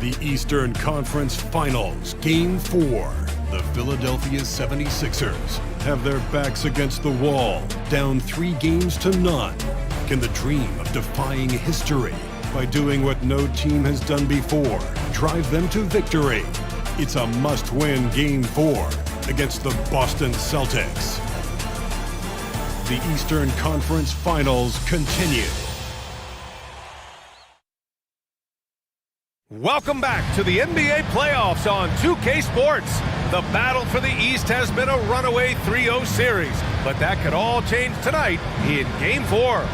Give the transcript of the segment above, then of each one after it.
The Eastern Conference Finals, Game 4. The Philadelphia 76ers have their backs against the wall, down 3 games to none. Can the dream of defying history by doing what no team has done before drive them to victory? It's a must-win Game 4 against the Boston Celtics. The Eastern Conference Finals continue. Welcome back to the NBA playoffs on 2K Sports. The battle for the East has been a runaway 3-0 series, but that could all change tonight in Game 4.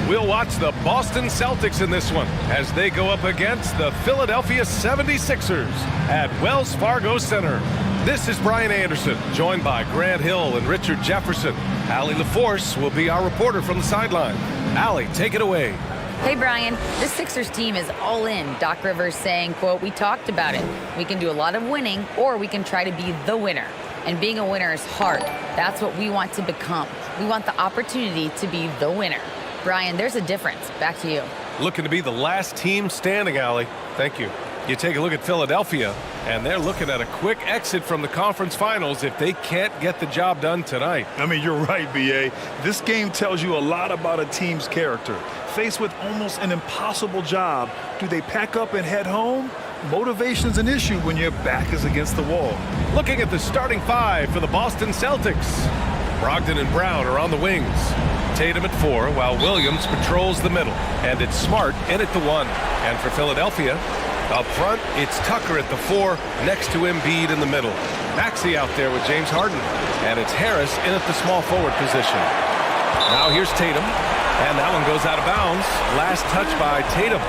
We'll watch the Boston Celtics in this one as they go up against the Philadelphia 76ers at Wells Fargo Center. This is Brian Anderson, joined by Grant Hill and Richard Jefferson. Allie LaForce will be our reporter from the sideline. Allie, take it away. Hey, Brian. This Sixers team is all in. Doc Rivers saying, quote, "We talked about it. We can do a lot of winning, or we can try to be the winner. And being a winner is hard. That's what we want to become. We want the opportunity to be the winner." Brian, there's a difference. Back to you. Looking to be the last team standing, Allie. Thank you. You take a look at Philadelphia, and they're looking at a quick exit from the conference finals if they can't get the job done tonight. I mean, you're right, B.A. This game tells you a lot about a team's character. Faced with almost an impossible job, do they pack up and head home? Motivation's an issue when your back is against the wall. Looking at the starting 5 for the Boston Celtics. Brogdon and Brown are on the wings. Tatum at 4, while Williams patrols the middle. And it's Smart in at the 1. And for Philadelphia, up front, it's Tucker at the 4, next to Embiid in the middle. Maxey out there with James Harden. And it's Harris in at the small forward position. Now here's Tatum. And that one goes out of bounds. Last touch by Tatum.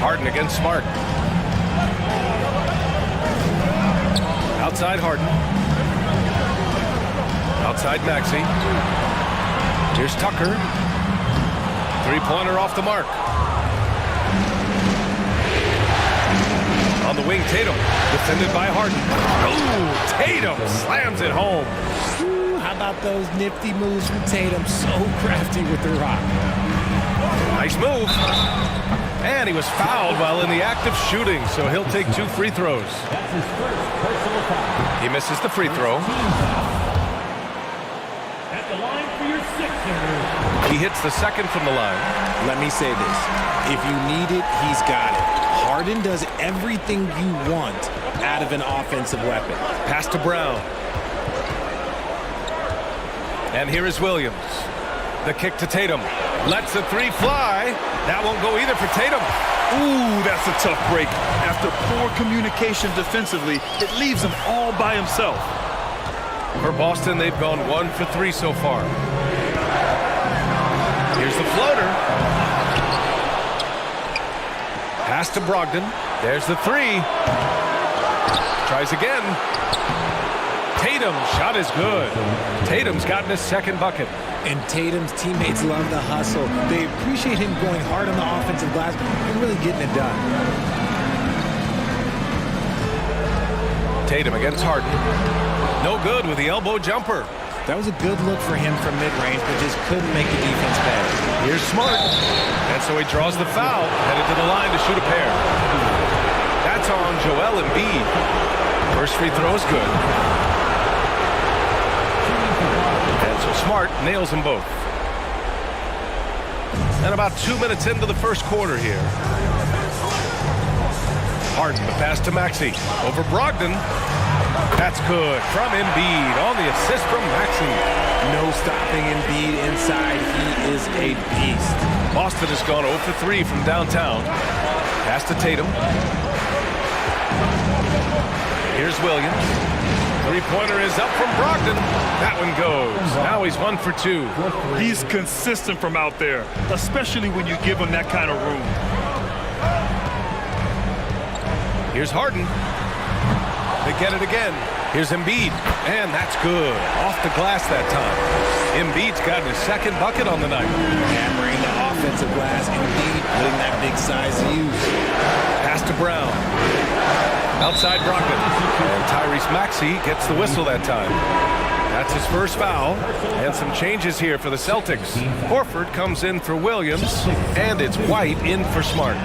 Harden against Smart. Outside Harden. Outside Maxey. Here's Tucker. Three-pointer off the mark. On the wing, Tatum, defended by Harden. Ooh, Tatum slams it home. Ooh, how about those nifty moves from Tatum? So crafty with the rock. Nice move. And he was fouled while in the act of shooting, so he'll take 2 free throws. That's his first personal foul. He misses the free throw. At the line for your Sixers. He hits the second from the line. Let me say this. If you need it, he's got it. Harden does everything you want out of an offensive weapon. Pass to Brown. And here is Williams. The kick to Tatum. Lets the 3 fly. That won't go either for Tatum. Ooh, that's a tough break. After poor communication defensively, it leaves him all by himself. For Boston, they've gone 1 for 3 so far. Here's the floater. Pass to Brogdon. There's the 3. Tries again. Tatum, shot is good. Tatum's gotten his second bucket. And Tatum's teammates love the hustle. They appreciate him going hard on the offensive glass and really getting it done. Tatum against Harden. No good with the elbow jumper. That was a good look for him from mid-range, but just couldn't make the defense pay. Here's Smart. And so he draws the foul, headed to the line to shoot a pair. That's on Joel Embiid. First free throw is good. And so Smart nails them both. And about 2 minutes into the first quarter here. Harden, the pass to Maxey. Over Brogdon. That's good from Embiid on the assist from Maxey. No stopping Embiid inside. He is a beast. Boston has gone 0 for 3 from downtown. Pass to Tatum. Here's Williams. Three-pointer is up from Brogdon. That one goes. Now he's 1 for 2. He's consistent from out there, especially when you give him that kind of room. Here's Harden. They get it again. Here's Embiid, and that's good. Off the glass that time. Embiid's gotten his second bucket on the night. Hammering the offensive glass. Embiid putting that big size to use. Pass to Brown. Outside Brogdon. And Tyrese Maxey gets the whistle that time. That's his first foul. And some changes here for the Celtics. Horford comes in for Williams. And it's White in for Smart.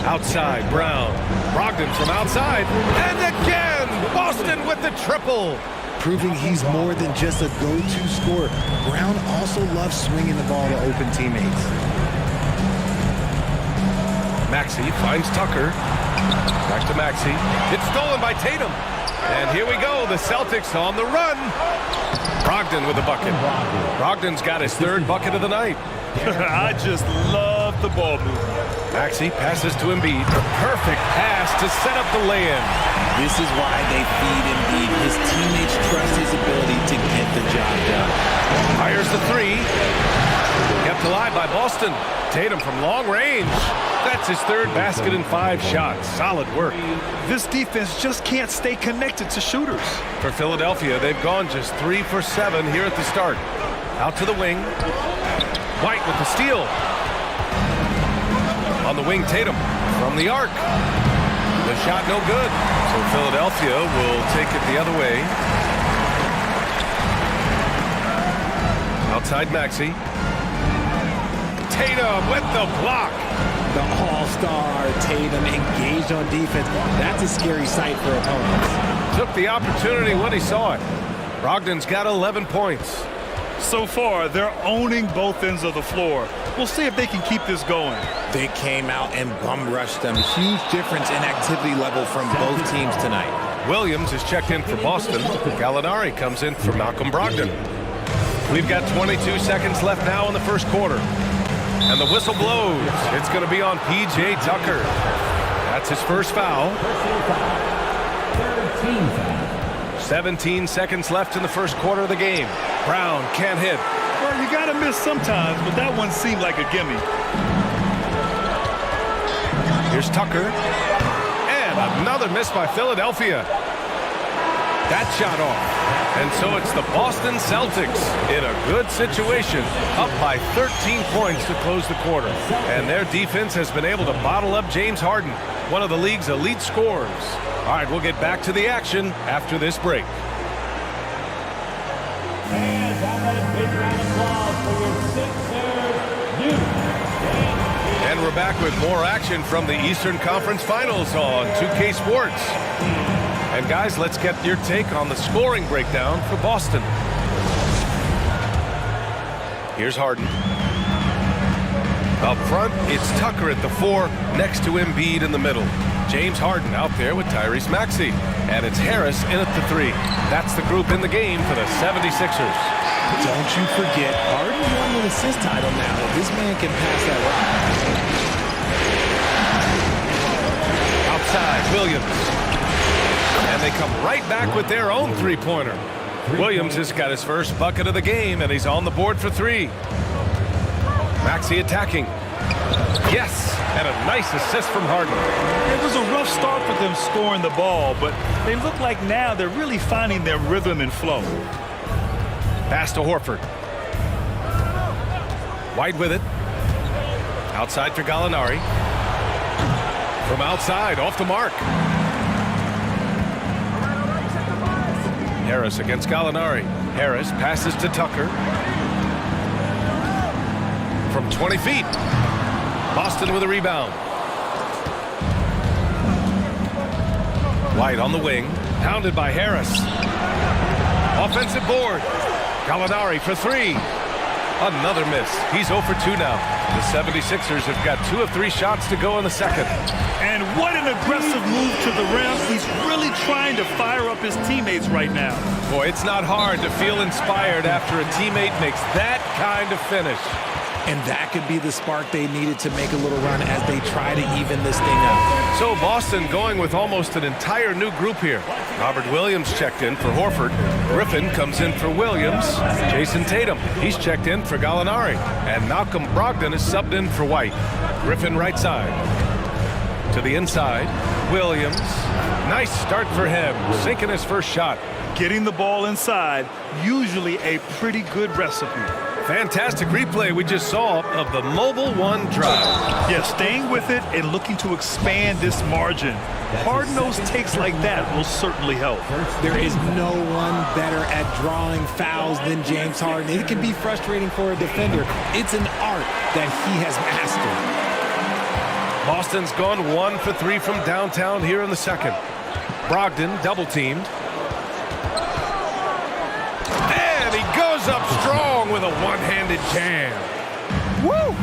Outside, Brown. Brogdon from outside. And again, Boston with the triple. Proving he's more than just a go-to scorer. Brown also loves swinging the ball to open teammates. Maxey finds Tucker. Back to Maxey. It's stolen by Tatum. And here we go, the Celtics on the run. Brogdon with the bucket. Brogdon's got his third bucket of the night. I just love the ball movement. Maxey passes to Embiid. The perfect pass to set up the lay-in. This is why they feed Embiid. His teammates trust his ability to get the job done. Fires the three. Kept alive by Boston. Tatum from long range. That's his third basket in 5 shots. Solid work. This defense just can't stay connected to shooters. For Philadelphia, they've gone just 3 for 7 here at the start. Out to the wing. White with the steal. On the wing, Tatum from the arc. The shot no good. So Philadelphia will take it the other way. Outside Maxey. Tatum with the block. The all-star Tatum engaged on defense. That's a scary sight for opponents. Took the opportunity when he saw it. Brogdon's got 11 points. So far, they're owning both ends of the floor. We'll see if they can keep this going. They came out and bum-rushed them. Huge difference in activity level from both teams tonight. Williams is checked in for Boston. Gallinari comes in for Malcolm Brogdon. We've got 22 seconds left now in the first quarter. And the whistle blows. It's going to be on P.J. Tucker. That's his first foul. 17 seconds left in the first quarter of the game. Brown can't hit. Well, you got to miss sometimes, but that one seemed like a gimme. Here's Tucker. And another miss by Philadelphia. That shot off. And so it's the Boston Celtics in a good situation, up by 13 points to close the quarter. And their defense has been able to bottle up James Harden, one of the league's elite scorers. All right, we'll get back to the action after this break. And that big round of applause for your Sixers. And we're back with more action from the Eastern Conference Finals on 2K Sports. And guys, let's get your take on the scoring breakdown for Boston. Here's Harden. Up front, it's Tucker at the 4, next to Embiid in the middle. James Harden out there with Tyrese Maxey. And it's Harris in at the 3. That's the group in the game for the 76ers. Don't you forget, Harden won an assist title now. This man can pass that rock. Outside, Williams. And they come right back with their own three-pointer. Williams has got his first bucket of the game, and he's on the board for 3. Maxey attacking. Yes, and a nice assist from Harden. It was a rough start for them scoring the ball, but they look like now they're really finding their rhythm and flow. Pass to Horford. White with it. Outside for Gallinari. From outside, off the mark. Harris against Gallinari. Harris passes to Tucker. From 20 feet. Boston with a rebound. White on the wing. Pounded by Harris. Offensive board. Gallinari for 3. Another miss. He's 0 for 2 now. The 76ers have got 2 of 3 shots to go in the second. And what an aggressive move to the rim. He's really trying to fire up his teammates right now. Boy, it's not hard to feel inspired after a teammate makes that kind of finish. And that could be the spark they needed to make a little run as they try to even this thing up. So Boston going with almost an entire new group here. Robert Williams checked in for Horford. Griffin comes in for Williams. Jason Tatum, he's checked in for Gallinari. And Malcolm Brogdon is subbed in for White. Griffin right side. To the inside. Williams. Nice start for him. Sinking his first shot. Getting the ball inside, usually a pretty good recipe. Fantastic replay we just saw of the Mobile One drive. Yeah, staying with it and looking to expand this margin. Hard-nosed takes like that will certainly help. There is no one better at drawing fouls than James Harden. It can be frustrating for a defender. It's an art that he has mastered. Boston's gone 1 for 3 from downtown here in the second. Brogdon double-teamed. And he goes up strong with a one-handed jam. Woo!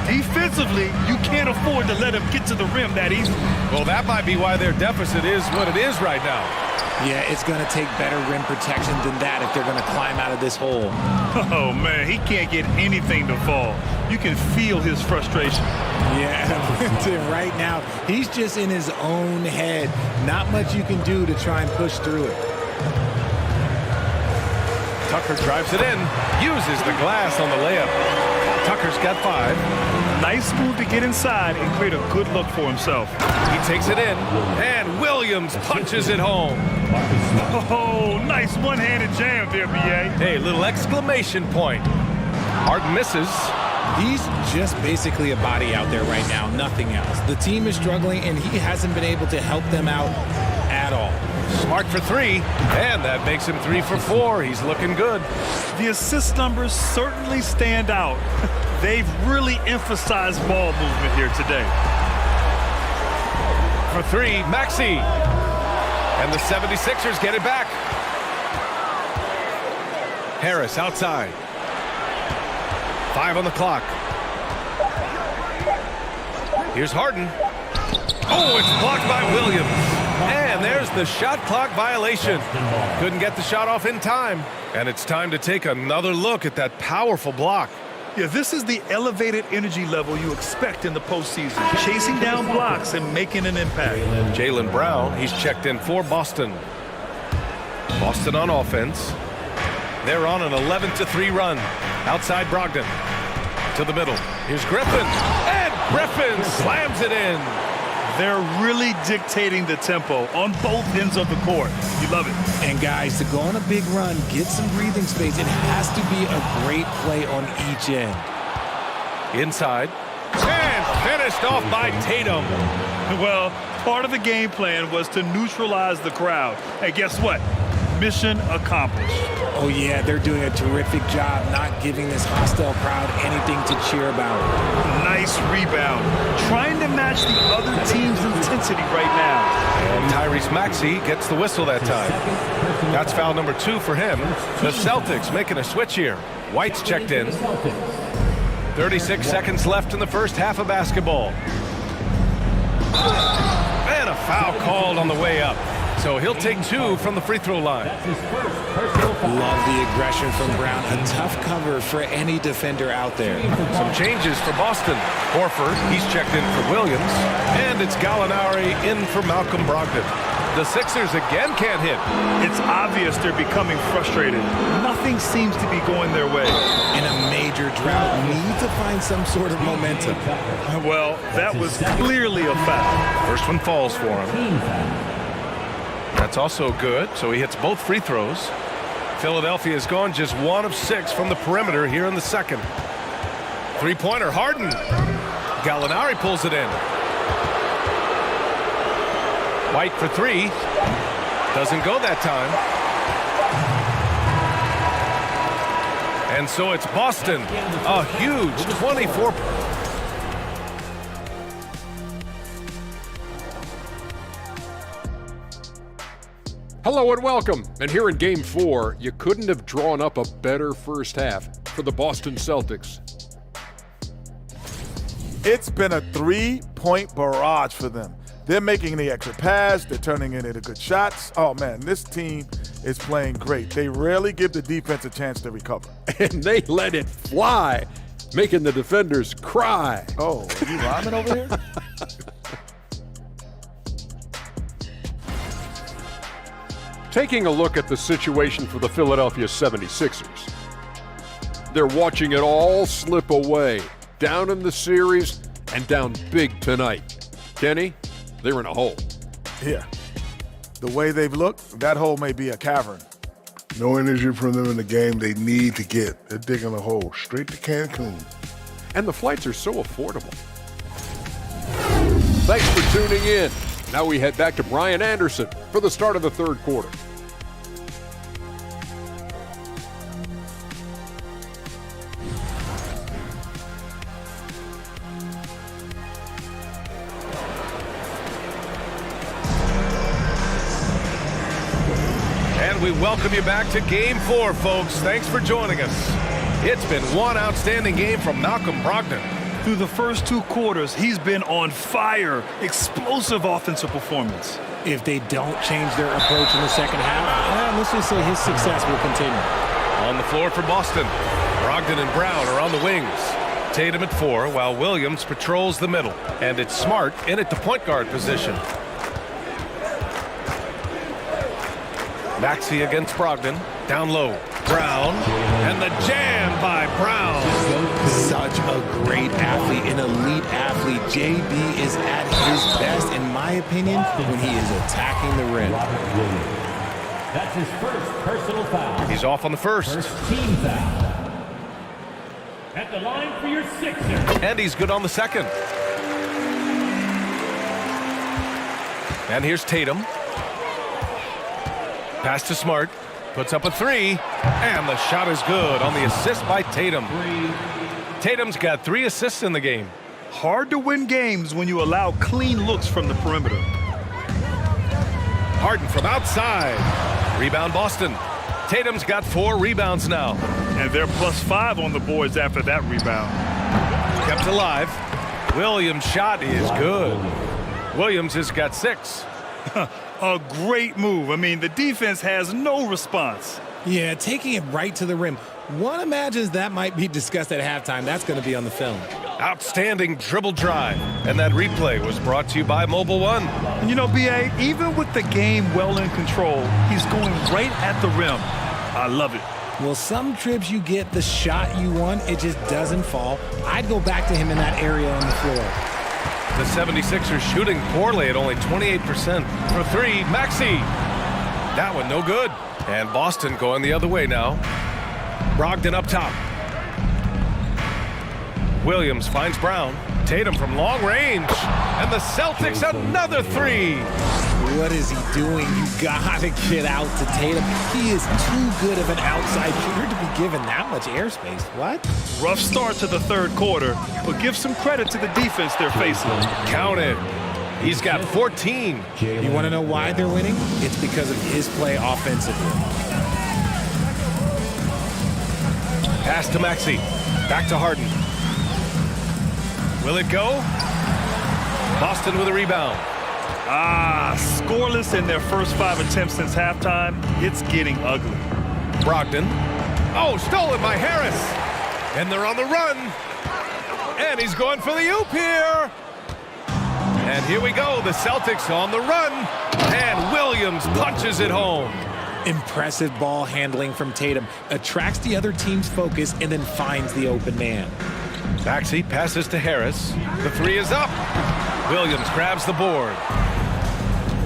Defensively, you can't afford to let him get to the rim that easily. Well, that might be why their deficit is what it is right now. Yeah, it's going to take better rim protection than that if they're going to climb out of this hole. Oh, man, he can't get anything to fall. You can feel his frustration. Yeah, right now, he's just in his own head. Not much you can do to try and push through it. Tucker drives it in, uses the glass on the layup. Tucker's got 5. Nice move to get inside and create a good look for himself. He takes it in, and Williams punches it home. Oh, nice one-handed jam there, B.A. Hey, little exclamation point. Harden misses. He's just basically a body out there right now, nothing else. The team is struggling, and he hasn't been able to help them out at all. Smart for 3, and that makes him 3 for 4. He's looking good. The assist numbers certainly stand out. They've really emphasized ball movement here today. For 3, Maxey. And the 76ers get it back. Harris outside. 5 on the clock. Here's Harden. Oh, it's blocked by Williams. And there's the shot clock violation. Couldn't get the shot off in time. And it's time to take another look at that powerful block. Yeah, this is the elevated energy level you expect in the postseason. Chasing down blocks and making an impact. Jaylen Brown, he's checked in for Boston. Boston on offense. They're on an 11-3 run. Outside Brogdon. To the middle. Here's Griffin. And Griffin slams it in. They're really dictating the tempo on both ends of the court. You love it. And guys, to go on a big run, get some breathing space, it has to be a great play on each end. Inside. And finished off by Tatum. Well, part of the game plan was to neutralize the crowd. And guess what? Mission accomplished. Oh, yeah, they're doing a terrific job not giving this hostile crowd anything to cheer about. Nice rebound. Trying to match the other team's intensity right now. And Tyrese Maxey gets the whistle that time. That's foul number 2 for him. The Celtics making a switch here. White's checked in. 36 seconds left in the first half of basketball. And a foul called on the way up. So he'll take 2 from the free throw line. Love the aggression from Brown. A tough cover for any defender out there. Some changes for Boston. Horford, he's checked in for Williams. And it's Gallinari in for Malcolm Brogdon. The Sixers again can't hit. It's obvious they're becoming frustrated. Nothing seems to be going their way. In a major drought, need to find some sort of momentum. Well, that was clearly a foul. First one falls for him. That's also good, so he hits both free throws. Philadelphia has gone just 1 of 6 from the perimeter here in the second. Three-pointer, Harden. Gallinari pulls it in. White for 3. Doesn't go that time. And so it's Boston. A huge 24. Hello and welcome. And here in Game 4, you couldn't have drawn up a better first half for the Boston Celtics. It's been a 3-point barrage for them. They're making the extra pass. They're turning it into good shots. Oh, man, this team is playing great. They rarely give the defense a chance to recover. And they let it fly, making the defenders cry. Oh, are you rhyming over here? Taking a look at the situation for the Philadelphia 76ers. They're watching it all slip away, down in the series and down big tonight. Kenny, they're in a hole. Yeah. The way they've looked, that hole may be a cavern. No energy from them in the game they need to get. They're digging a hole straight to Cancun. And the flights are so affordable. Thanks for tuning in. Now we head back to Brian Anderson for the start of the third quarter. And we welcome you back to Game 4, folks. Thanks for joining us. It's been one outstanding game from Malcolm Brogdon. Through the first 2 quarters, he's been on fire. Explosive offensive performance. If they don't change their approach in the second half, let's just say his success will continue. On the floor for Boston, Brogdon and Brown are on the wings. Tatum at 4, while Williams patrols the middle. And it's Smart in at the point guard position. Maxey against Brogdon. Down low. Brown. And the jam by Brown. Such a great athlete, an elite athlete. JB is at his best, in my opinion, when he is attacking the rim. That's his first personal foul. He's off on the first. First team foul. At the line for your Sixers. And he's good on the second. And here's Tatum. Pass to Smart. Puts up a 3. And the shot is good on the assist by Tatum. Tatum's got 3 assists in the game. Hard to win games when you allow clean looks from the perimeter. Harden from outside. Rebound Boston. Tatum's got 4 rebounds now. And they're +5 on the boards after that rebound. Kept alive. Williams' shot is good. Williams has got 6. A great move. I mean, the defense has no response. Yeah, taking it right to the rim. One imagines that might be discussed at halftime. That's going to be on the film. Outstanding dribble drive. And that replay was brought to you by Mobile One. And you know, B.A., even with the game well in control, he's going right at the rim. I love it. Well, some trips you get the shot you want, it just doesn't fall. I'd go back to him in that area on the floor. The 76ers shooting poorly at only 28%. For 3, Maxey. That one no good. And Boston going the other way now. Brogdon up top. Williams finds Brown. Tatum from long range. And the Celtics another 3. What is he doing? You gotta get out to Tatum. He is too good of an outside shooter to be given that much airspace. What? Rough start to the third quarter, but give some credit to the defense they're facing. Count it. He's got 14. You want to know why they're winning? It's because of his play offensively. Pass to Maxey. Back to Harden. Will it go? Boston with a rebound. Scoreless in their first 5 attempts since halftime. It's getting ugly. Brogdon. Oh, stolen by Harris. And they're on the run. And he's going for the oop here. And here we go. The Celtics on the run. And Williams punches it home. Impressive ball handling from Tatum. Attracts the other team's focus and then finds the open man. Maxey passes to Harris. The 3 is up. Williams grabs the board.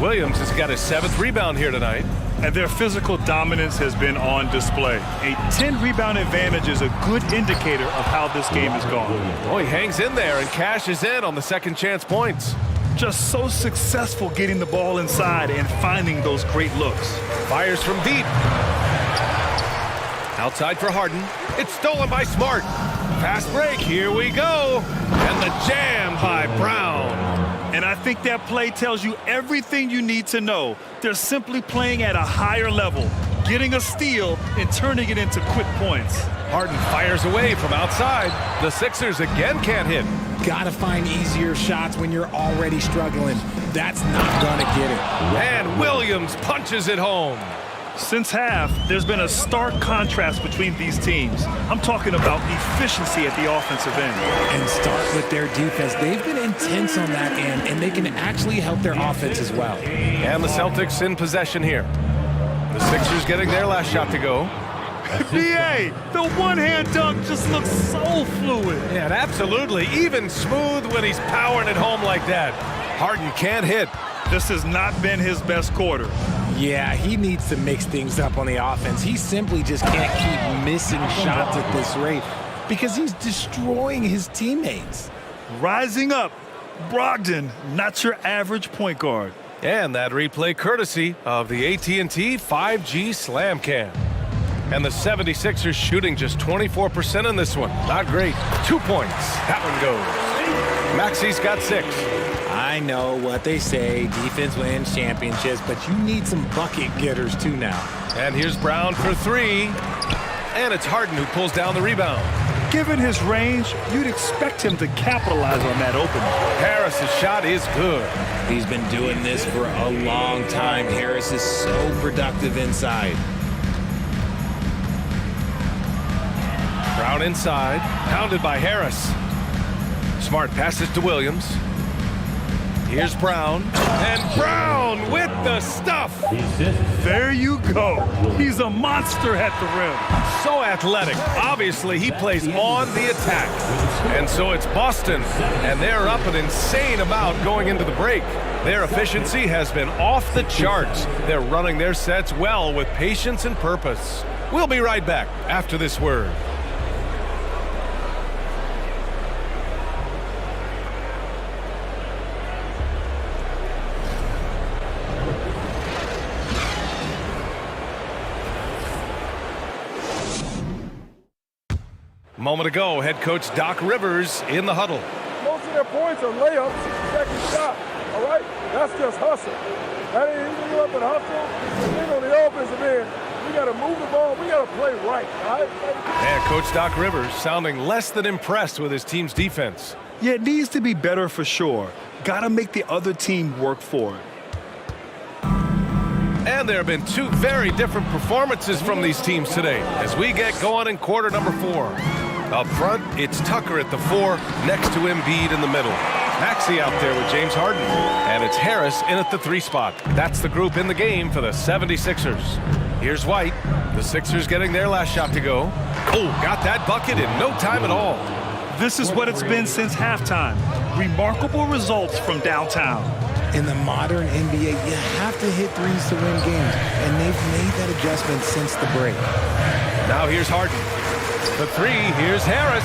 Williams has got his 7th rebound here tonight. And their physical dominance has been on display. A 10-rebound advantage is a good indicator of how this game has gone. Oh, he hangs in there and cashes in on the second chance points. Just so successful getting the ball inside and finding those great looks. Fires from deep. Outside for Harden. It's stolen by Smart. Fast break. Here we go. And the jam by Brown. And I think that play tells you everything you need to know. They're simply playing at a higher level, getting a steal and turning it into quick points. Harden fires away from outside. The Sixers again can't hit. Gotta find easier shots when you're already struggling. That's not gonna get it. And Williams punches it home. Since half, there's been a stark contrast between these teams. I'm talking about efficiency at the offensive end. And start with their defense. They've been intense on that end, and they can actually help their offense as well. And the Celtics in possession here. The Sixers getting their last shot to go. B.A., the one-hand dunk just looks so fluid. Yeah, absolutely. Even smooth when he's powering it home like that. Harden can't hit. This has not been his best quarter. Yeah, he needs to mix things up on the offense. He simply just can't keep missing shots at this rate because he's destroying his teammates. Rising up, Brogdon, not your average point guard. And that replay courtesy of the AT&T 5G Slam Cam. And the 76ers shooting just 24% in this one. Not great. 2 points. That one goes. Maxi's got 6. I know what they say, defense wins championships, but you need some bucket getters too now. And here's Brown for 3. And it's Harden who pulls down the rebound. Given his range, you'd expect him to capitalize on that opening. Harris's shot is good. He's been doing this for a long time. Harris is so productive inside. Brown inside, pounded by Harris. Smart passes to Williams. Here's Brown, and Brown with the stuff. There you go. He's a monster at the rim. So athletic. Obviously, he plays on the attack. And so it's Boston, and they're up an insane amount going into the break. Their efficiency has been off the charts. They're running their sets well with patience and purpose. We'll be right back after this word. Moment ago, head coach Doc Rivers in the huddle. Most of their points are layups, second shot, all right? That's just hustle. That ain't even you up and hustle. And then on the offensive end, we got to move the ball. We got to play right, all right? And Coach Doc Rivers sounding less than impressed with his team's defense. Yeah, it needs to be better for sure. Got to make the other team work for it. And there have been 2 very different performances from these teams today as we get going in quarter number 4. Up front, it's Tucker at the 4, next to Embiid in the middle. Maxey out there with James Harden. And it's Harris in at the 3 spot. That's the group in the game for the 76ers. Here's White. The Sixers getting their last shot to go. Oh, got that bucket in no time at all. This is what it's been since halftime. Remarkable results from downtown. In the modern NBA, you have to hit threes to win games, and they've made that adjustment since the break. Now here's Harden. The 3, here's Harris.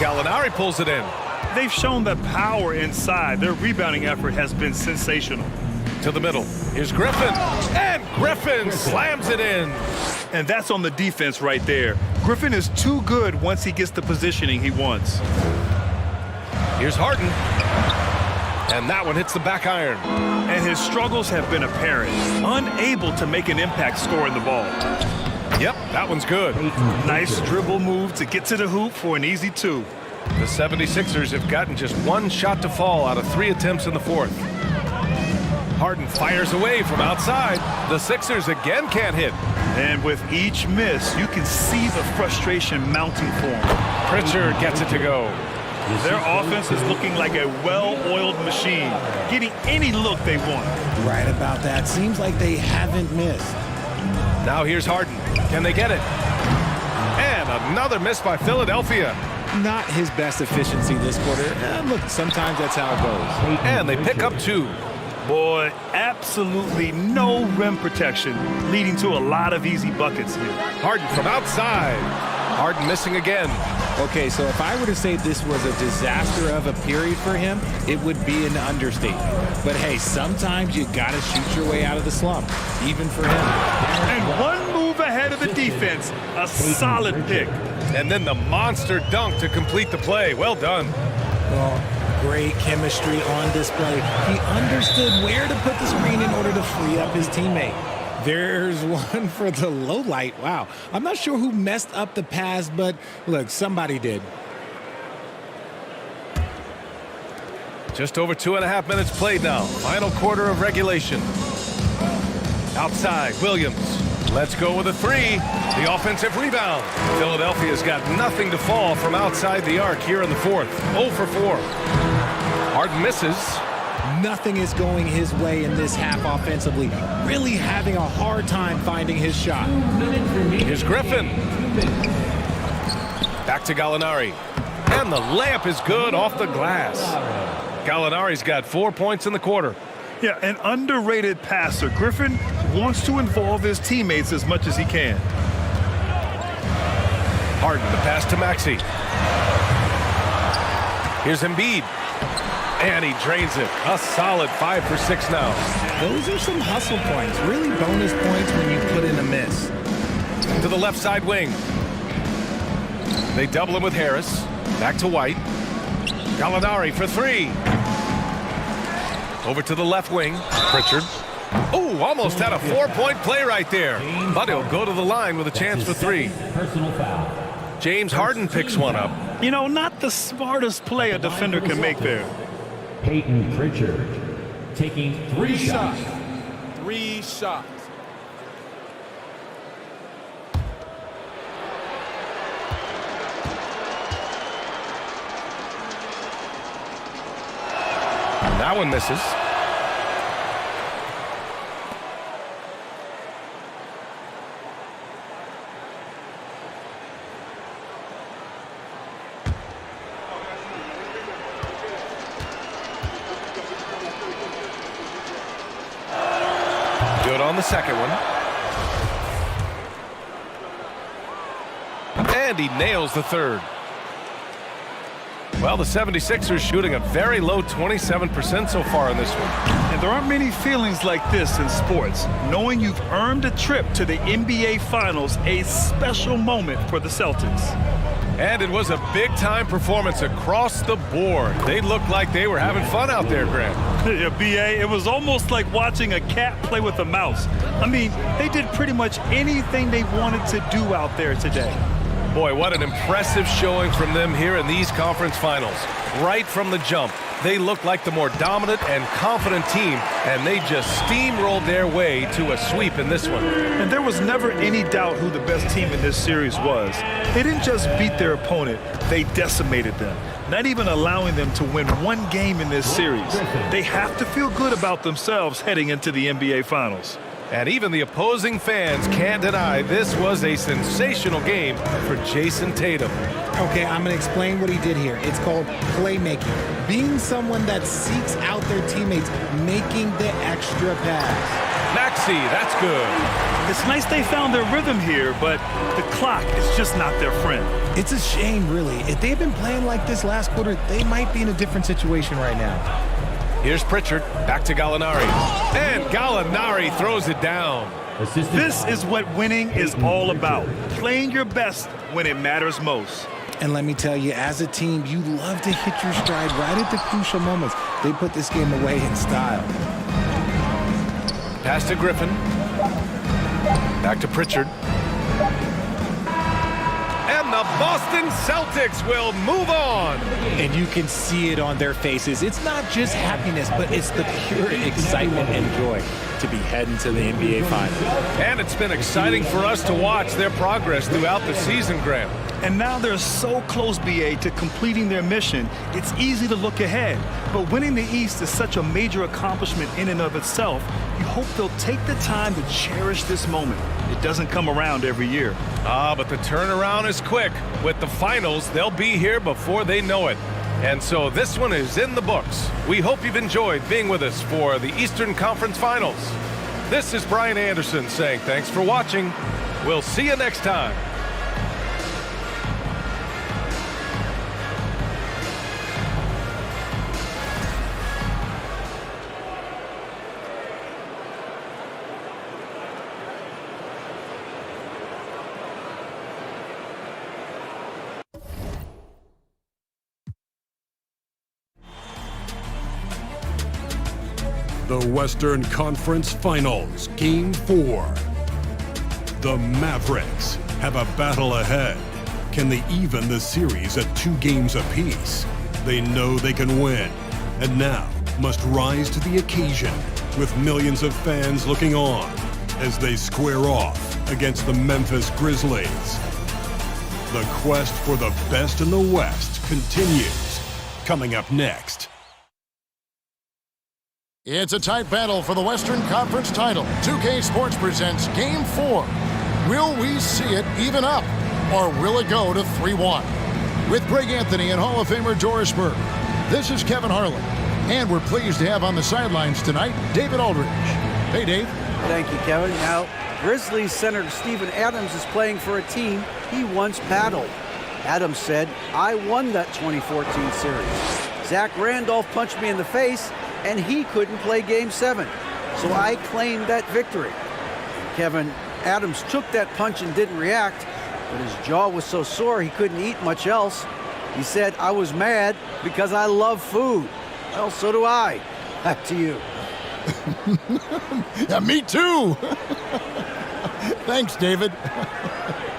Gallinari pulls it in. They've shown the power inside. Their rebounding effort has been sensational. To the middle. Here's Griffin. And Griffin slams it in. And that's on the defense right there. Griffin is too good once he gets the positioning he wants. Here's Harden. And that one hits the back iron. And his struggles have been apparent. Unable to make an impact scoring the ball. Yep, that one's good. Nice dribble move to get to the hoop for an easy 2. The 76ers have gotten just 1 shot to fall out of 3 attempts in the 4th. Harden fires away from outside. The Sixers again can't hit. And with each miss, you can see the frustration mounting for him. Pritchard gets it to go. Their offense is looking like a well-oiled machine, getting any look they want. Right about that. Seems like they haven't missed. Now here's Harden. Can they get it? And another miss by Philadelphia. Not his best efficiency this quarter. Look, sometimes that's how it goes. And they pick up 2. Boy, absolutely no rim protection, leading to a lot of easy buckets here. Harden from outside. Harden missing again. Okay, so if I were to say this was a disaster of a period for him, it would be an understatement. But hey, sometimes you got to shoot your way out of the slump, even for him. And one move ahead of the defense, a solid pick. And then the monster dunk to complete the play. Well done. Well, great chemistry on display. He understood where to put the screen in order to free up his teammate. There's one for the low light. Wow. I'm not sure who messed up the pass, but look, somebody did. Just over 2.5 minutes played now. Final quarter of regulation. Outside, Williams. Let's go with a 3. The offensive rebound. Philadelphia's got nothing to fall from outside the arc here in the 4th. 0 for 4. Harden misses. Nothing is going his way in this half offensively. Really having a hard time finding his shot. Here's Griffin. Back to Gallinari. And the layup is good off the glass. Gallinari's got 4 points in the quarter. Yeah, an underrated passer. Griffin wants to involve his teammates as much as he can. Harden, the pass to Maxey. Here's Embiid. And he drains it. A solid 5 for 6 now. Those are some hustle points. Really bonus points when you put in a miss. To the left side wing. They double him with Harris. Back to White. Gallinari for 3. Over to the left wing. Pritchard. Oh, almost had a 4-point play right there. But he'll go to the line with a chance for 3. Personal foul. James Harden picks one up. You know, not the smartest play a defender can make there. Peyton Pritchard taking 3 shots. 3 shots. That one misses. Good on the second one. And he nails the third. Well, the 76ers shooting a very low 27% so far in this one. And there aren't many feelings like this in sports. Knowing you've earned a trip to the NBA Finals, a special moment for the Celtics. And it was a big-time performance across the board. They looked like they were having fun out there, Grant. Yeah, B.A., it was almost like watching a cat play with a mouse. I mean, they did pretty much anything they wanted to do out there today. Boy, what an impressive showing from them here in these conference finals. Right from the jump, they looked like the more dominant and confident team, and they just steamrolled their way to a sweep in this one. And there was never any doubt who the best team in this series was. They didn't just beat their opponent, they decimated them, not even allowing them to win one game in this series. They have to feel good about themselves heading into the NBA Finals. And even the opposing fans can't deny this was a sensational game for Jason Tatum. Okay, I'm going to explain what he did here. It's called playmaking. Being someone that seeks out their teammates, making the extra pass. Maxey, that's good. It's nice they found their rhythm here, but the clock is just not their friend. It's a shame, really. If they had been playing like this last quarter, they might be in a different situation right now. Here's Pritchard, back to Gallinari. And Gallinari throws it down. This is what winning is all about. Playing your best when it matters most. And let me tell you, as a team, you love to hit your stride right at the crucial moments. They put this game away in style. Pass to Griffin. Back to Pritchard. And the Boston Celtics will move on. And you can see it on their faces. It's not just happiness, but it's the pure excitement and joy to be heading to the NBA Finals. And it's been exciting for us to watch their progress throughout the season, Graham. And now they're so close, B.A., to completing their mission, it's easy to look ahead. But winning the East is such a major accomplishment in and of itself. You hope they'll take the time to cherish this moment. It doesn't come around every year. But the turnaround is quick. With the finals, they'll be here before they know it. And so this one is in the books. We hope you've enjoyed being with us for the Eastern Conference Finals. This is Brian Anderson saying thanks for watching. We'll see you next time. The Western Conference Finals, Game 4. The Mavericks have a battle ahead. Can they even the series at 2 games apiece? They know they can win, and now must rise to the occasion with millions of fans looking on as they square off against the Memphis Grizzlies. The quest for the best in the West continues. Coming up next. It's a tight battle for the Western Conference title. 2K Sports presents Game 4. Will we see it even up, or will it go to 3-1? With Greg Anthony and Hall of Famer Doris Burke, this is Kevin Harlan. And we're pleased to have on the sidelines tonight David Aldridge. Hey, Dave. Thank you, Kevin. Now, Grizzlies center Steven Adams is playing for a team he once battled. Adams said, "I won that 2014 series. Zach Randolph punched me in the face, and he couldn't play Game 7. So I claimed that victory." Kevin, Adams took that punch and didn't react, but his jaw was so sore he couldn't eat much else. He said, "I was mad because I love food." Well, so do I. Back to you. Yeah, me too. Thanks, David.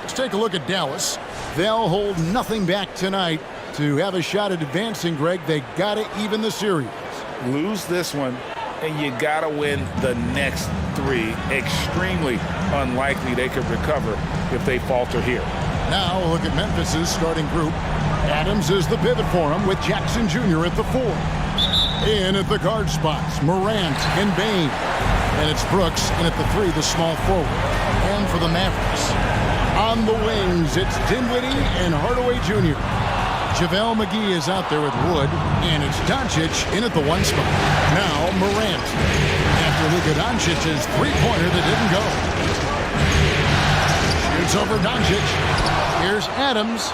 Let's take a look at Dallas. They'll hold nothing back tonight to have a shot at advancing, Greg. They got to even the series. Lose this one, and you got to win the next 3. Extremely unlikely they could recover if they falter here. Now we'll look at Memphis's starting group. Adams is the pivot for him with Jackson Jr. at the 4. In at the guard spots, Morant and Bane. And it's Brooks in at the 3, the small forward. And for the Mavericks, on the wings, it's Dinwiddie and Hardaway Jr. JaVale McGee is out there with Wood, and it's Doncic in at the 1 spot. Now Morant after Luka Doncic's three-pointer that didn't go. Shoots over Doncic. Here's Adams.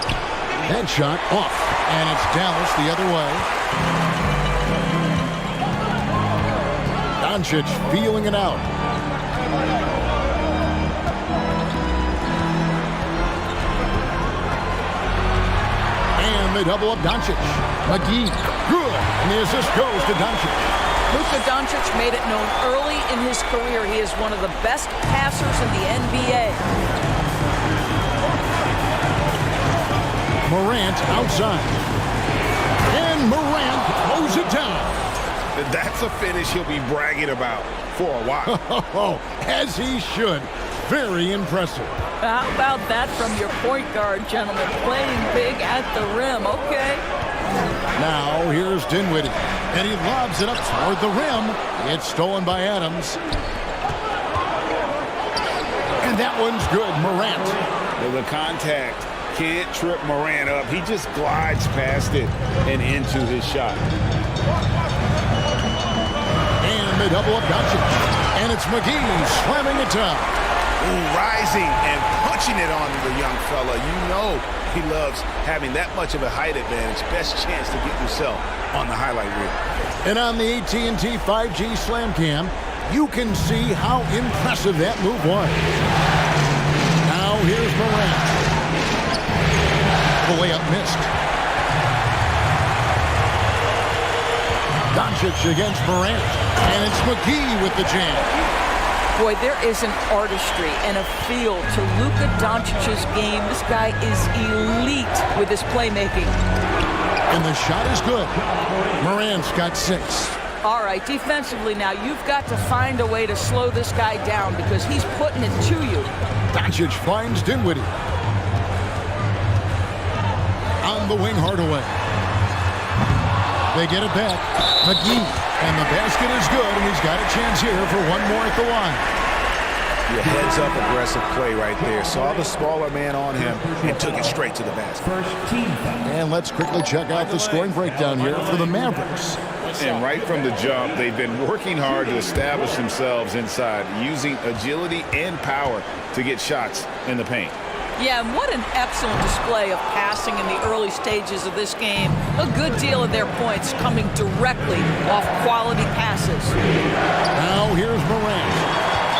Headshot off, and it's Dallas the other way. Doncic feeling it out. And they double up Doncic. McGee, good, and the assist goes to Doncic. Luka Doncic made it known early in his career he is one of the best passers in the NBA. Morant outside. And Morant blows it down. That's a finish he'll be bragging about for a while. As he should. Very impressive. How about that from your point guard, gentlemen? Playing big at the rim, okay? Now here's Dinwiddie. And he lobs it up toward the rim. It's stolen by Adams. And that one's good. Morant. The contact can't trip Morant up. He just glides past it and into his shot. And they double up Doncic. And it's McGee slamming it down. Ooh, rising and punching it on the young fella. You know he loves having that much of a height advantage. Best chance to get yourself on the highlight reel. And on the AT&T 5G Slam Cam, you can see how impressive that move was. Now here's Morant. The layup missed. Doncic against Morant. And it's McGee with the jam. Boy, there is an artistry and a feel to Luka Doncic's game. This guy is elite with his playmaking. And the shot is good. Morant's got 6. All right, defensively now, you've got to find a way to slow this guy down because he's putting it to you. Doncic finds Dinwiddie. On the wing, Hardaway. They get it back. McGee. And the basket is good, and he's got a chance here for one more at the line. Your heads-up aggressive play right there. Saw the smaller man on him and took it straight to the basket. And let's quickly check out the scoring breakdown here for the Mavericks. And right from the jump, they've been working hard to establish themselves inside, using agility and power to get shots in the paint. Yeah, and what an excellent display of passing in the early stages of this game. A good deal of their points coming directly off quality passes. Now here's Morant.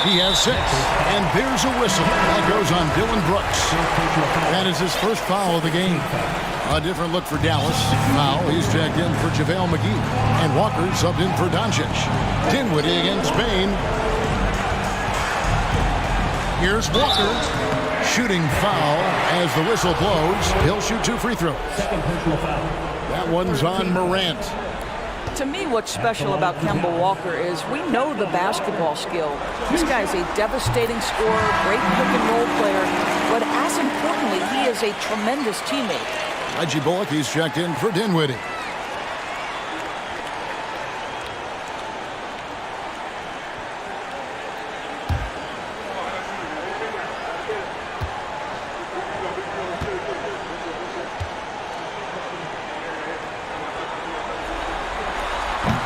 He has 6. And there's a whistle. That goes on Dylan Brooks. That is his first foul of the game. A different look for Dallas. Now he's checked in for JaVale McGee. And Walker subbed in for Doncic. Dinwiddie against Bane. Here's Walker. Shooting foul as the whistle blows. He'll shoot 2 free throws. That one's on Morant. To me, what's special about Kemba Walker is we know the basketball skill. This guy's a devastating scorer, great pick-and-roll player, but as importantly, he is a tremendous teammate. Reggie Bullock, he's checked in for Dinwiddie.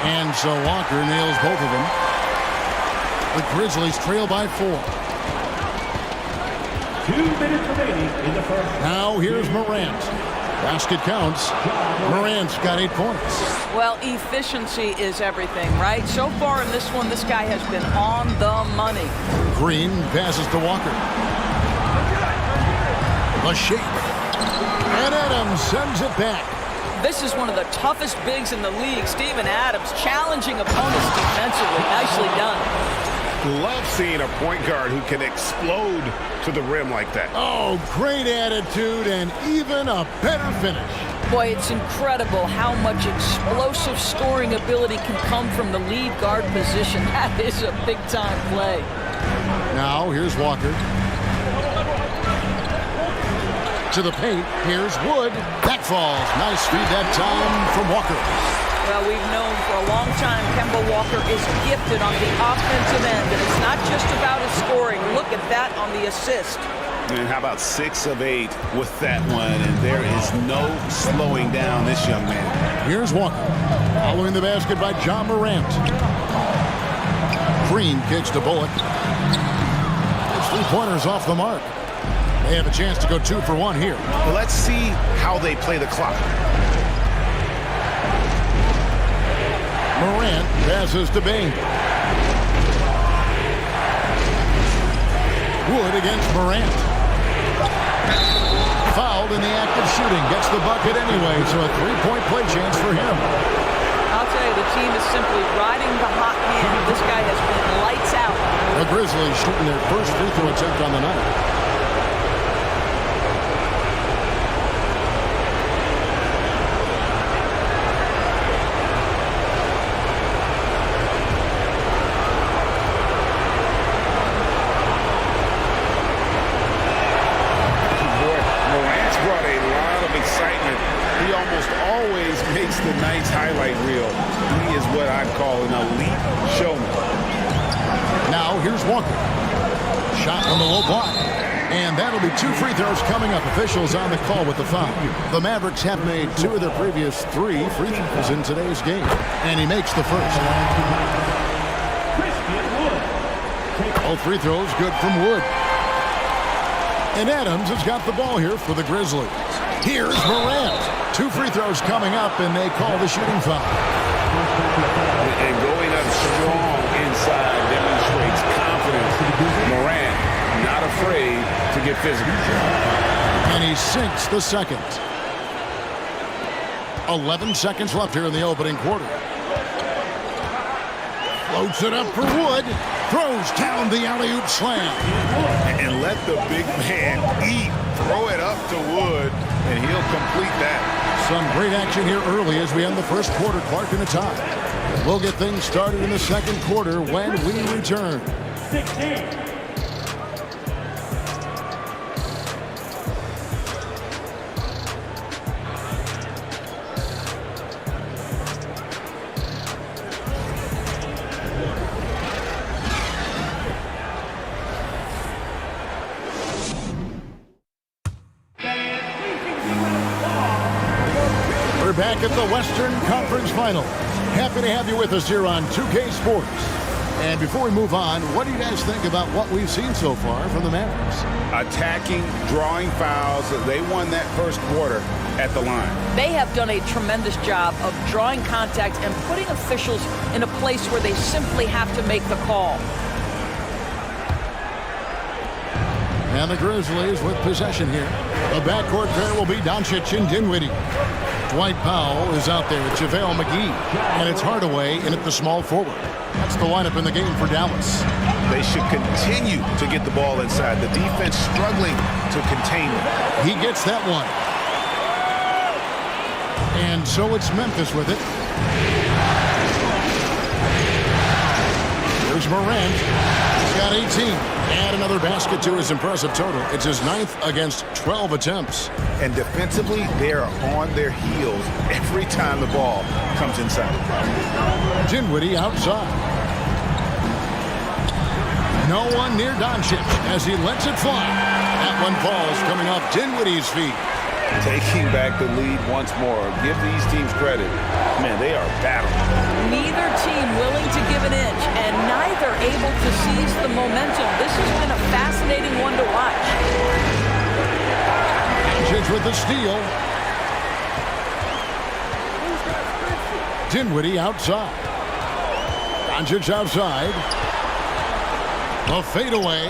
And so Walker nails both of them. The Grizzlies trail by 4. 2 minutes remaining in the first. Now here's Morant. Basket counts. Morant's got 8 points. Well, efficiency is everything, right? So far in this one, this guy has been on the money. Green passes to Walker. A shake. And Adams sends it back. This is one of the toughest bigs in the league. Steven Adams challenging opponents defensively. Nicely done. Love seeing a point guard who can explode to the rim like that. Oh, great attitude and even a better finish. Boy, it's incredible how much explosive scoring ability can come from the lead guard position. That is a big-time play. Now, here's Walker. To the paint, here's Wood. That falls. Nice feed that time from Walker. Well, we've known for a long time Kemba Walker is gifted on the offensive end, and it's not just about his scoring. Look at that on the assist. And how about 6 of 8 with that one? And there is no slowing down this young man. Here's Walker. Following the basket by John Morant. Green kicks to Bullock. His 3-pointers off the mark. They have a chance to go 2 for 1 here. Let's see how they play the clock. Morant passes to Bane. Wood against Morant. Fouled in the act of shooting. Gets the bucket anyway, so a 3-point play chance for him. I'll tell you, the team is simply riding the hot hand. This guy has been lights out. The Grizzlies shooting their first free throw attempt on the night. Highlight reel. He is what I call an elite showman. Now here's Walker. Shot on the low block. And that'll be 2 free throws coming up. Officials on the call with the foul. The Mavericks have made 2 of their previous 3 free throws in today's game. And he makes the first. All free throws good from Wood. And Adams has got the ball here for the Grizzlies. Here's Morant. 2 free throws coming up, and they call the shooting foul. And going up strong inside demonstrates confidence. Morant not afraid to get physical. And he sinks the second. 11 seconds left here in the opening quarter. Floats it up for Wood. Throws down the alley-oop slam. And let the big man eat. Throw it up to Wood, and he'll complete that. Some great action here early as we end the first quarter. Clark in the top. We'll get things started in the second quarter when we return. 16. Back at the Western Conference Final. Happy to have you with us here on 2K Sports. And before we move on, what do you guys think about what we've seen so far from the Mavericks? Attacking, drawing fouls. They won that first quarter at the line. They have done a tremendous job of drawing contact and putting officials in a place where they simply have to make the call. And the Grizzlies with possession here. The backcourt pair will be Doncic and Dinwiddie. Dwight Powell is out there with JaVale McGee. And it's Hardaway in at the small forward. That's the lineup in the game for Dallas. They should continue to get the ball inside. The defense struggling to contain them. He gets that one. And so it's Memphis with it. Here's Morant. He's got 18. Add another basket to his impressive total. It's his 9th against 12 attempts. And defensively, they are on their heels every time the ball comes inside. Dinwiddie outside. No one near Doncic as he lets it fly. That one falls coming off Dinwiddie's feet. taking back the lead once more. Give these teams credit. Man, they are battling. Neither team willing to give an inch, and neither able to seize the momentum. This has been a fascinating one to watch. Doncic with the steal. Dinwiddie outside. Doncic outside. A fadeaway.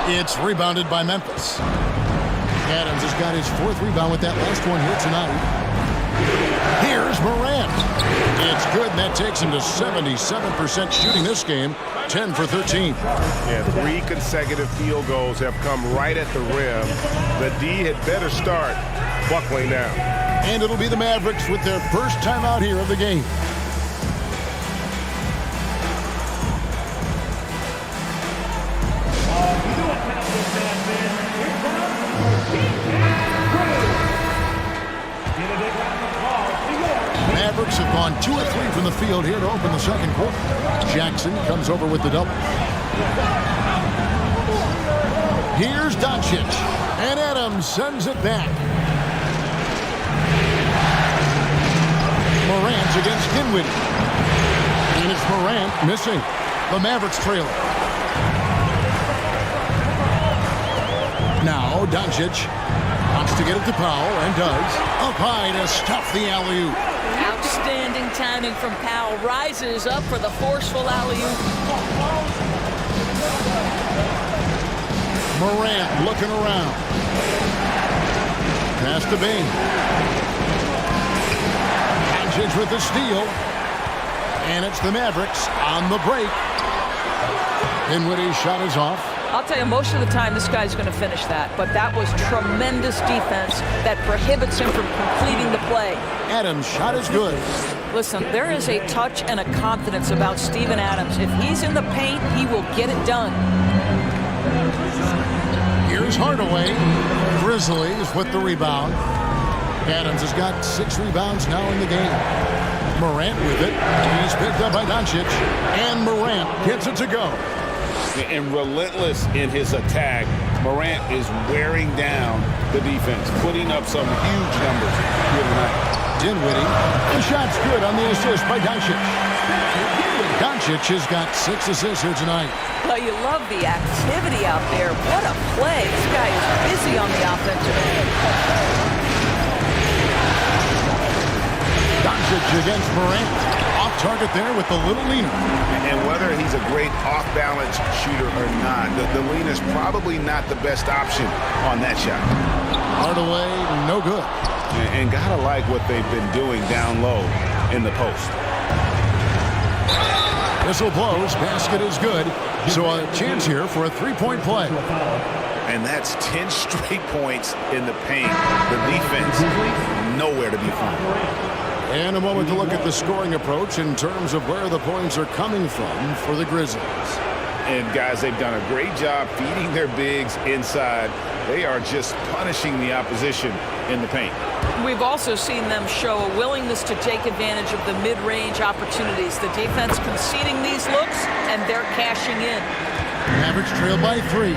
It's rebounded by Memphis. Adams has got his 4th rebound with that last one here tonight. Here's Morant. It's good, and that takes him to 77% shooting this game, 10 for 13. Yeah, 3 consecutive field goals have come right at the rim. The D had better start buckling now. And it'll be the Mavericks with their first time out here of the game. Mavericks have gone 2 of 3 from the field here to open the second quarter. Jackson comes over with the double. Here's Doncic, and Adams sends it back. Morant against Dinwiddie. And it's Morant missing. The Mavericks trailing. Now Doncic wants to get it to Powell, and does. Up high to stuff the alley-oop. Outstanding timing from Powell. Rises up for the forceful alley-oop. Morant looking around. Pass to Bane. Doncic with the steal. And it's the Mavericks on the break. Dinwiddie's shot is off. I'll tell you, most of the time this guy's going to finish that, but that was tremendous defense that prohibits him from completing the play. Adams' shot is good. Listen, there is a touch and a confidence about Steven Adams. If he's in the paint, he will get it done. Here's Hardaway. Grizzlies with the rebound. Adams has got 6 rebounds now in the game. Morant with it. He's picked up by Doncic. And Morant gets it to go. And relentless in his attack, Morant is wearing down the defense, putting up some huge numbers here tonight. Dinwiddie, the shot's good on the assist by Doncic. Doncic has got 6 assists here tonight. Well, you love the activity out there. What a play. This guy is busy on the offensive end. Doncic against Morant. Off target there with the little leaner. And whether he's a great off-balance shooter or not, the leaner's probably not the best option on that shot. Hardaway, no good. And gotta like what they've been doing down low in the post. Whistle blows, basket is good. So a chance here for a 3-point play. And that's 10 straight points in the paint. The defense, nowhere to be found. And a moment to look at the scoring approach in terms of where the points are coming from for the Grizzlies. And guys, they've done a great job feeding their bigs inside. They are just punishing the opposition in the paint. We've also seen them show a willingness to take advantage of the mid-range opportunities. The defense conceding these looks, and they're cashing in. Mavericks trail by 3.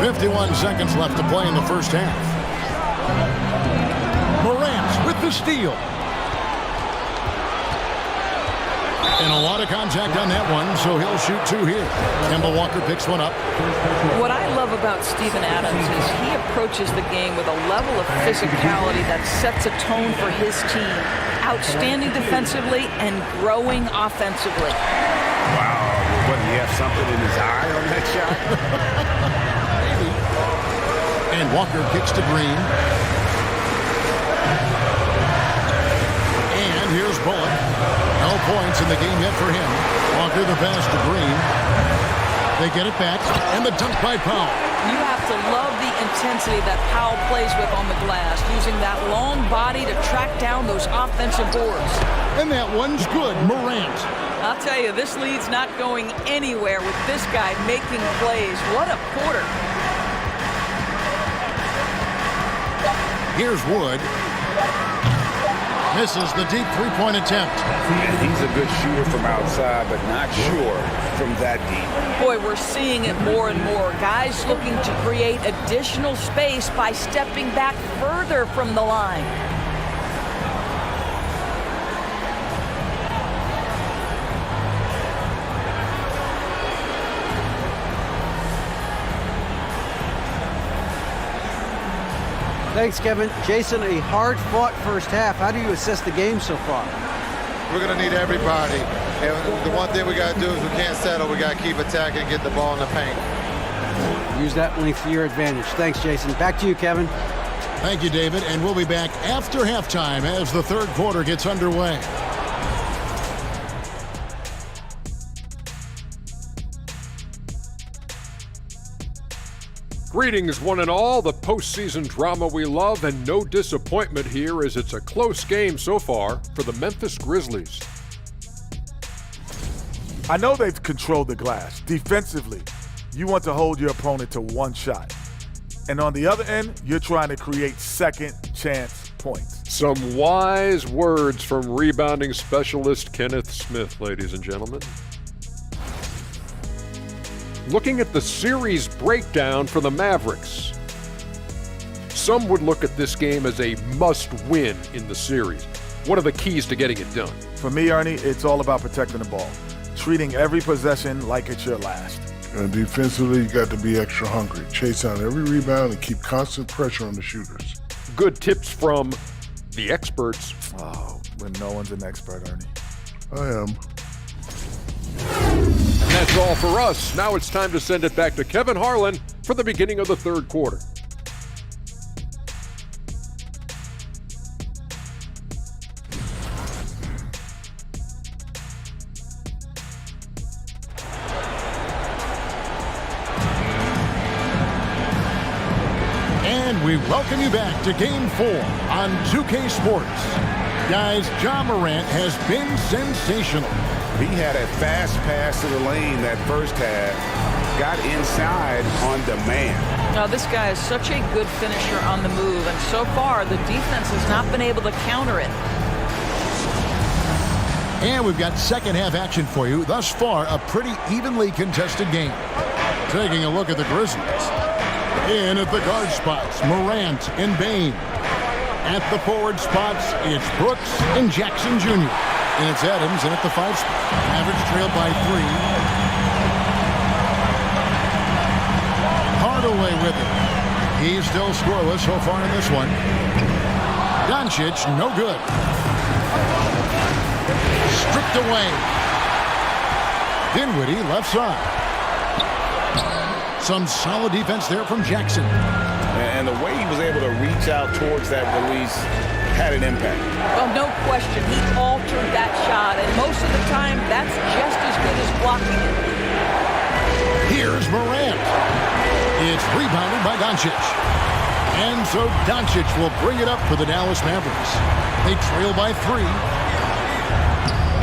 51 seconds left to play in the first half. Morant with the steal. And a lot of contact on that one, so he'll shoot 2 here. Kemba Walker picks one up. What I love about Steven Adams is he approaches the game with a level of physicality that sets a tone for his team. Outstanding defensively and growing offensively. Wow, what, do you have something in his eye on that shot? Maybe. And Walker kicks to Green. And here's Bullock. No points in the game yet for him. Walker the pass to Green. They get it back, and the dunk by Powell. You have to love the intensity that Powell plays with on the glass, using that long body to track down those offensive boards. And that one's good, Morant. I'll tell you, this lead's not going anywhere with this guy making plays. What a quarter. Here's Wood. Misses the deep three-point attempt. And he's a good shooter from outside, but not sure from that deep. Boy, we're seeing it more and more. Guys looking to create additional space by stepping back further from the line. Thanks, Kevin. Jason, a hard-fought first half. How do you assess the game so far? We're going to need everybody. And the one thing we got to do is we can't settle. We got to keep attacking and get the ball in the paint. Use that length to your advantage. Thanks, Jason. Back to you, Kevin. Thank you, David. And we'll be back after halftime as the third quarter gets underway. Greetings, one and all. The postseason drama we love, and no disappointment here as it's a close game so far for the Memphis Grizzlies. I know they've controlled the glass. Defensively, you want to hold your opponent to one shot. And on the other end, you're trying to create second chance points. Some wise words from rebounding specialist Kenneth Smith, ladies and gentlemen. Looking at the series breakdown for the Mavericks, some would look at this game as a must-win in the series. What are the keys to getting it done? For me, Ernie, it's all about protecting the ball, treating every possession like it's your last. And defensively, you got to be extra hungry. Chase down every rebound and keep constant pressure on the shooters. Good tips from the experts. Oh, when no one's an expert, Ernie. I am. And that's all for us. Now it's time to send it back to Kevin Harlan for the beginning of the third quarter. And we welcome you back to Game 4 on 2K Sports. Guys, Ja Morant has been sensational. He had a fast pass to the lane that first half, got inside on demand. Now, this guy is such a good finisher on the move, and so far the defense has not been able to counter it. And we've got second half action for you. Thus far, a pretty evenly contested game. Taking a look at the Grizzlies. In at the guard spots, Morant and Bane. At the forward spots, it's Brooks and Jackson Jr. And it's Adams in at the 5 spot. Mavericks trailed by 3. Hardaway with it. He's still scoreless so far in this one. Doncic, no good. Stripped away. Dinwiddie, left side. Some solid defense there from Jackson. And the way he was able to reach out towards that release had an impact. Well, no question, he altered that shot, and most of the time, that's just as good as blocking it. Here's Morant. It's rebounded by Doncic. And so Doncic will bring it up for the Dallas Mavericks. They trail by 3.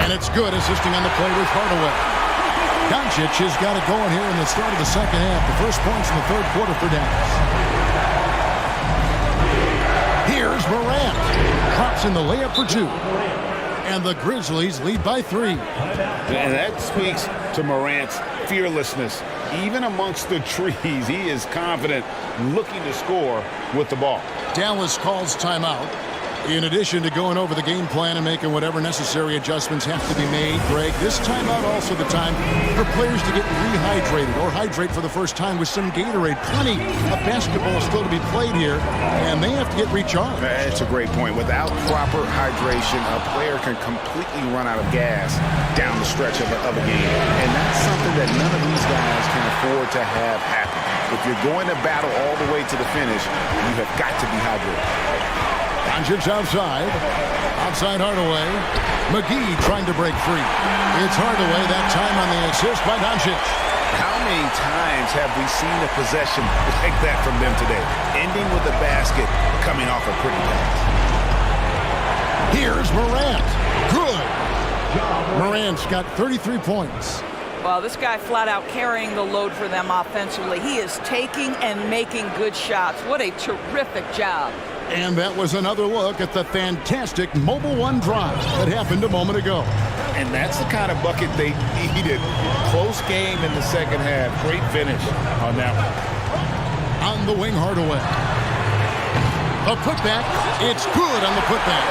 And it's good, assisting on the play with Hardaway. Doncic has got it going here in the start of the second half. The first points in the third quarter for Dallas. Here's Morant. Drops in the layup for 2. And the Grizzlies lead by 3. And that speaks to Morant's fearlessness. Even amongst the trees, he is confident, looking to score with the ball. Dallas calls timeout. In addition to going over the game plan and making whatever necessary adjustments have to be made, Greg, this timeout also the time for players to get rehydrated or hydrate for the first time with some Gatorade. Plenty of basketball still to be played here, and they have to get recharged. That's a great point. Without proper hydration, a player can completely run out of gas down the stretch of a game. And that's something that none of these guys can afford to have happen. If you're going to battle all the way to the finish, you have got to be hydrated. Doncic outside. Outside Hardaway. McGee trying to break free. It's Hardaway, that time on the assist by Doncic. How many times have we seen a possession like that from them today? Ending with a basket, coming off a pretty pass. Here's Morant. Good. Morant's got 33 points. Well, this guy flat out carrying the load for them offensively. He is taking and making good shots. What a terrific job. And that was another look at the fantastic Mobile One drive that happened a moment ago. And that's the kind of bucket they needed. Close game in the second half. Great finish on that one. On the wing, Hardaway. A putback. It's good on the putback.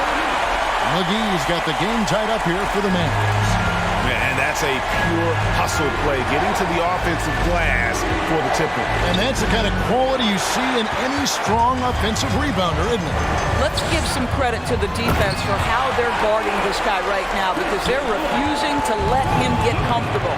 McGee's got the game tied up here for the Mavs. And that's a pure hustle play, getting to the offensive glass for the tipper. And that's the kind of quality you see in any strong offensive rebounder, isn't it? Let's give some credit to the defense for how they're guarding this guy right now, because they're refusing to let him get comfortable.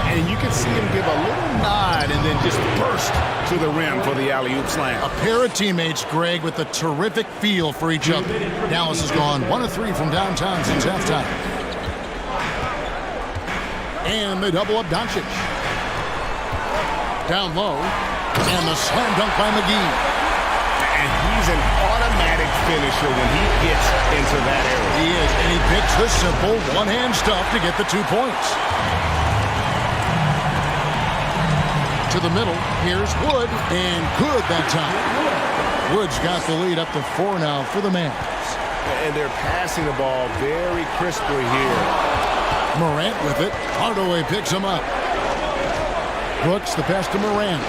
And you can see him give a little nod and then just burst to the rim for the alley-oop slam. A pair of teammates, Greg, with a terrific feel for each other. Dallas has gone 1 of 3 from downtown since halftime. And they double up Doncic. Down low. And the slam dunk by McGee. And he's an automatic finisher when he gets into that area. He is. And he picks the simple one-hand stuff to get the 2 points. To the middle. Here's Wood. And good that time. Wood's got the lead up to 4 now for the Mavs. And they're passing the ball very crisply here. Morant with it. Hardaway picks him up. Brooks the pass to Morant.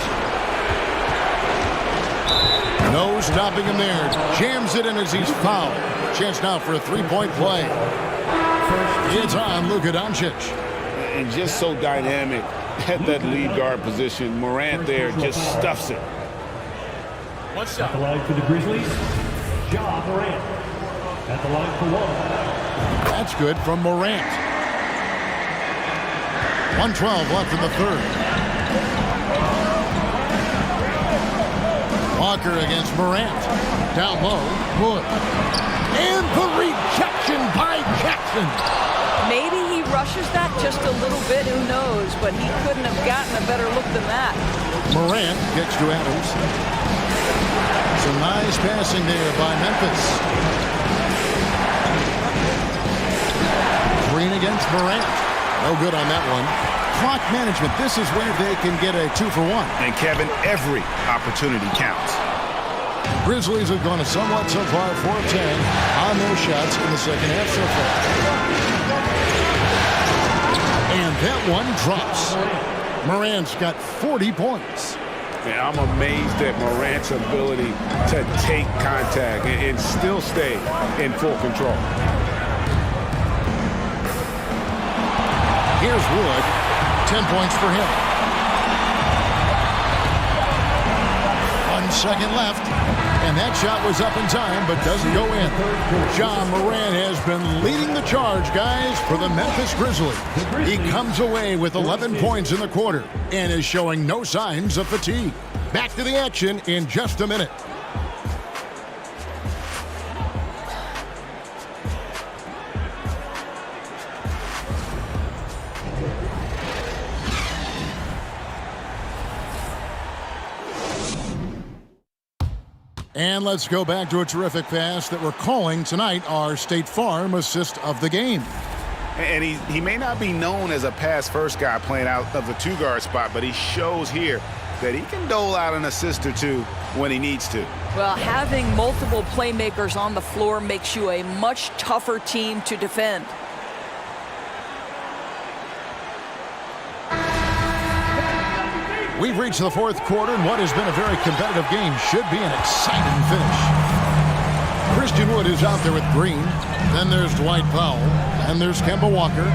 No stopping him there. Jams it in as he's fouled. Chance now for a 3-point play. It's on Luka Doncic. And just so dynamic at that lead guard position. Morant there just stuffs it. What's up? At the line for the Grizzlies, Ja Morant. At the line for 1. That's good from Morant. 1:12 left in the third. Walker against Morant. Down low, Wood. And the rejection by Jackson. Maybe he rushes that just a little bit, who knows, but he couldn't have gotten a better look than that. Morant gets to Adams. Some nice passing there by Memphis. Green against Morant. No good on that one. Clock management. This is where they can get a 2-for-1. And Kevin, every opportunity counts. Grizzlies have gone somewhat so far 4 of 10 on those shots in the second half so far. And that one drops. Morant's got 40 points. Yeah, I'm amazed at Morant's ability to take contact and still stay in full control. Here's Wood. 10 points for him. 1 second left. And that shot was up in time, but doesn't go in. Ja Morant has been leading the charge, guys, for the Memphis Grizzlies. He comes away with 11 points in the quarter and is showing no signs of fatigue. Back to the action in just a minute. And let's go back to a terrific pass that we're calling tonight our State Farm assist of the game. And he may not be known as a pass-first guy playing out of the 2-guard spot, but he shows here that he can dole out an assist or 2 when he needs to. Well, having multiple playmakers on the floor makes you a much tougher team to defend. We've reached the 4th quarter, and what has been a very competitive game should be an exciting finish. Christian Wood is out there with Green. Then there's Dwight Powell. And there's Kemba Walker.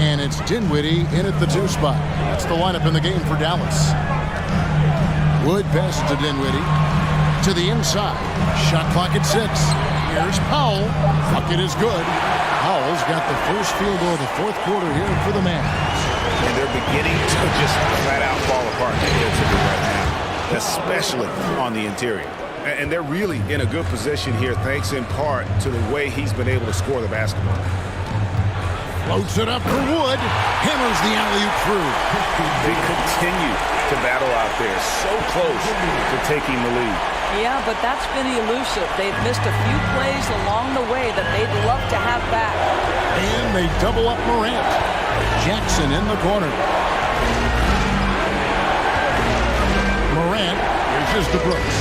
And it's Dinwiddie in at the 2 spot. That's the lineup in the game for Dallas. Wood passes to Dinwiddie. To the inside. Shot clock at 6. Here's Powell. Bucket is good. Powell's got the first field goal of the 4th quarter here for the Mavs. And they're beginning to just flat out fall apart defensively right now, especially on the interior. And they're really in a good position here, thanks in part to the way he's been able to score the basketball. Floats it up for Wood. Hammers the alley-oop through. They continue to battle out there, so close to taking the lead. Yeah, but that's been elusive. They've missed a few plays along the way that they'd love to have back. And they double up Morant. Jackson in the corner. Morant reaches to Brooks.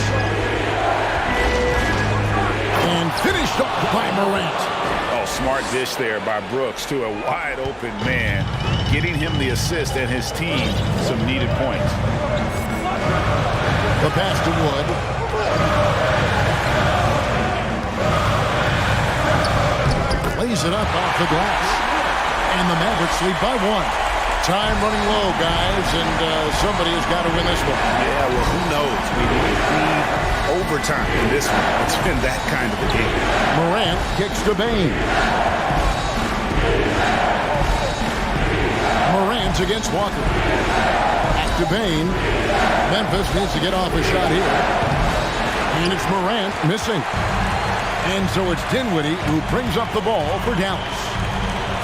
And finished off by Morant. Oh, smart dish there by Brooks to a wide open man, getting him the assist and his team some needed points. The pass to Wood. Lays it up off the glass. And the Mavericks lead by 1. Time running low, guys, and somebody has got to win this one. Yeah, well, who knows? We need overtime in this one. It's been that kind of a game. Morant kicks to Bane. Morant against Walker. Back to Bane. Memphis needs to get off a shot here. And it's Morant missing. And so it's Dinwiddie who brings up the ball for Dallas.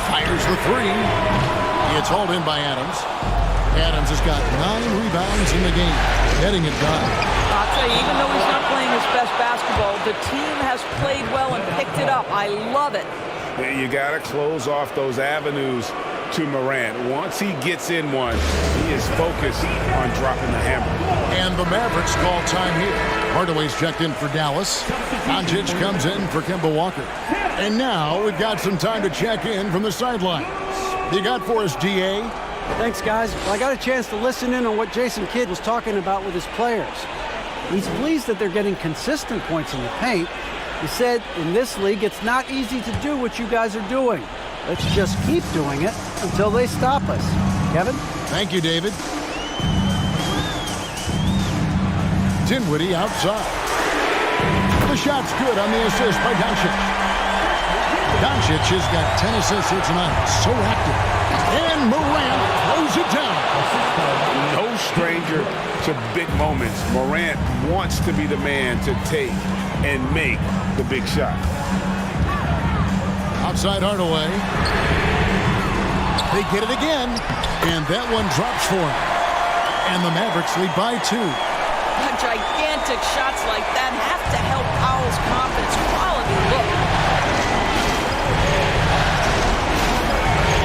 Fires the three. It's hauled in by Adams. Adams has got 9 rebounds in the game. Getting it done. I'll tell you, even though he's not playing his best basketball, the team has played well and picked it up. I love it. You got to close off those avenues to Morant. Once he gets in one, he is focused on dropping the hammer. And the Mavericks call time here. Hardaway's checked in for Dallas. Doncic comes in for Kemba Walker. And now we've got some time to check in from the sidelines. You got for us, DA? Thanks, guys. Well, I got a chance to listen in on what Jason Kidd was talking about with his players. He's pleased that they're getting consistent points in the paint. He said, in this league, it's not easy to do what you guys are doing. Let's just keep doing it until they stop us. Kevin? Thank you, David. Dinwiddie outside. The shot's good on the assist by Doncic. Doncic has got 10 assists here tonight. So active. And Morant throws it down. No stranger to big moments. Morant wants to be the man to take and make the big shot. Outside Hardaway. They get it again. And that one drops for him. And the Mavericks lead by 2. Gigantic shots like that have to help Powell's confidence. Quality look.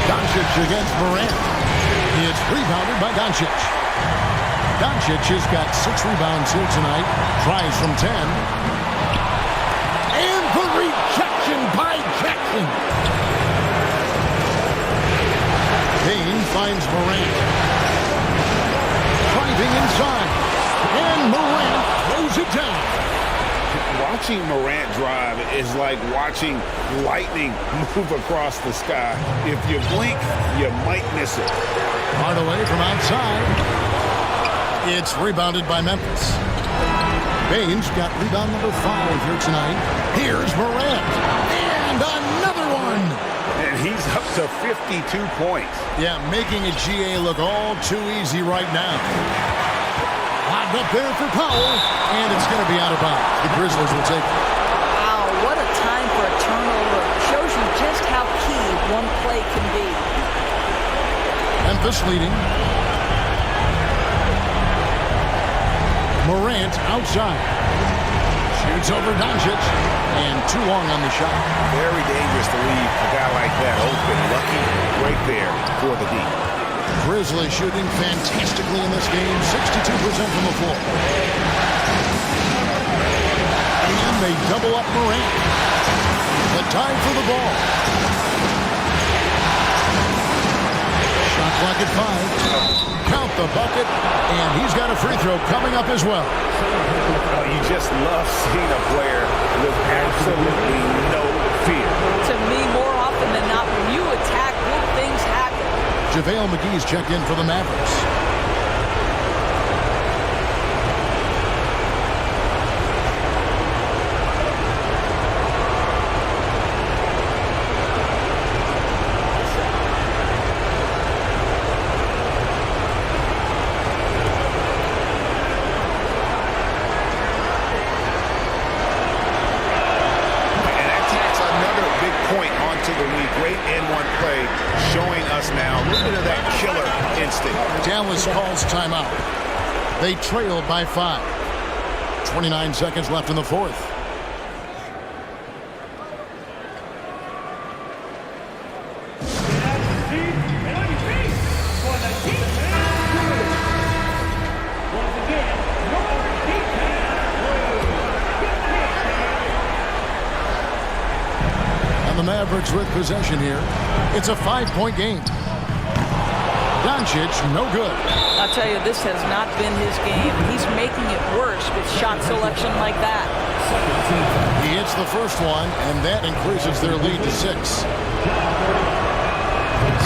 Doncic against Morant. It's rebounded by Doncic. Doncic has got 6 rebounds here tonight. Tries from 10. And the rejection by Jackson. Bane finds Morant. Driving inside. And Morant throws it down. Watching Morant drive is like watching lightning move across the sky. If you blink, you might miss it. Hardaway from outside. It's rebounded by Memphis. Bane's got rebound number 5 here tonight. Here's Morant. And another one. And he's up to 52 points. Yeah, making a GA look all too easy right now. Locked up there for Powell, and it's going to be out of bounds. The Grizzlies will take it. Wow, what a time for a turnover. Shows you just how key one play can be. Memphis leading. Morant outside. Shoots over Doncic, and too long on the shot. Very dangerous to leave a guy like that open. Lucky right there for the deep. Grizzlies shooting fantastically in this game, 62% from the floor. And they double up Morant. The time for the ball. Shot clock at 5. Count the bucket, and he's got a free throw coming up as well. You just love seeing a player with absolutely no fear. To me, more often than not, when you attack, good things happen. JaVale McGee's checked in for the Mavericks. Dallas calls timeout. They trail by 5. 29 seconds left in the fourth. the Mavericks with possession here. It's a 5-point game. Doncic, no good. I'll tell you, this has not been his game. He's making it worse with shot selection like that. He hits the first one, and that increases their lead to 6.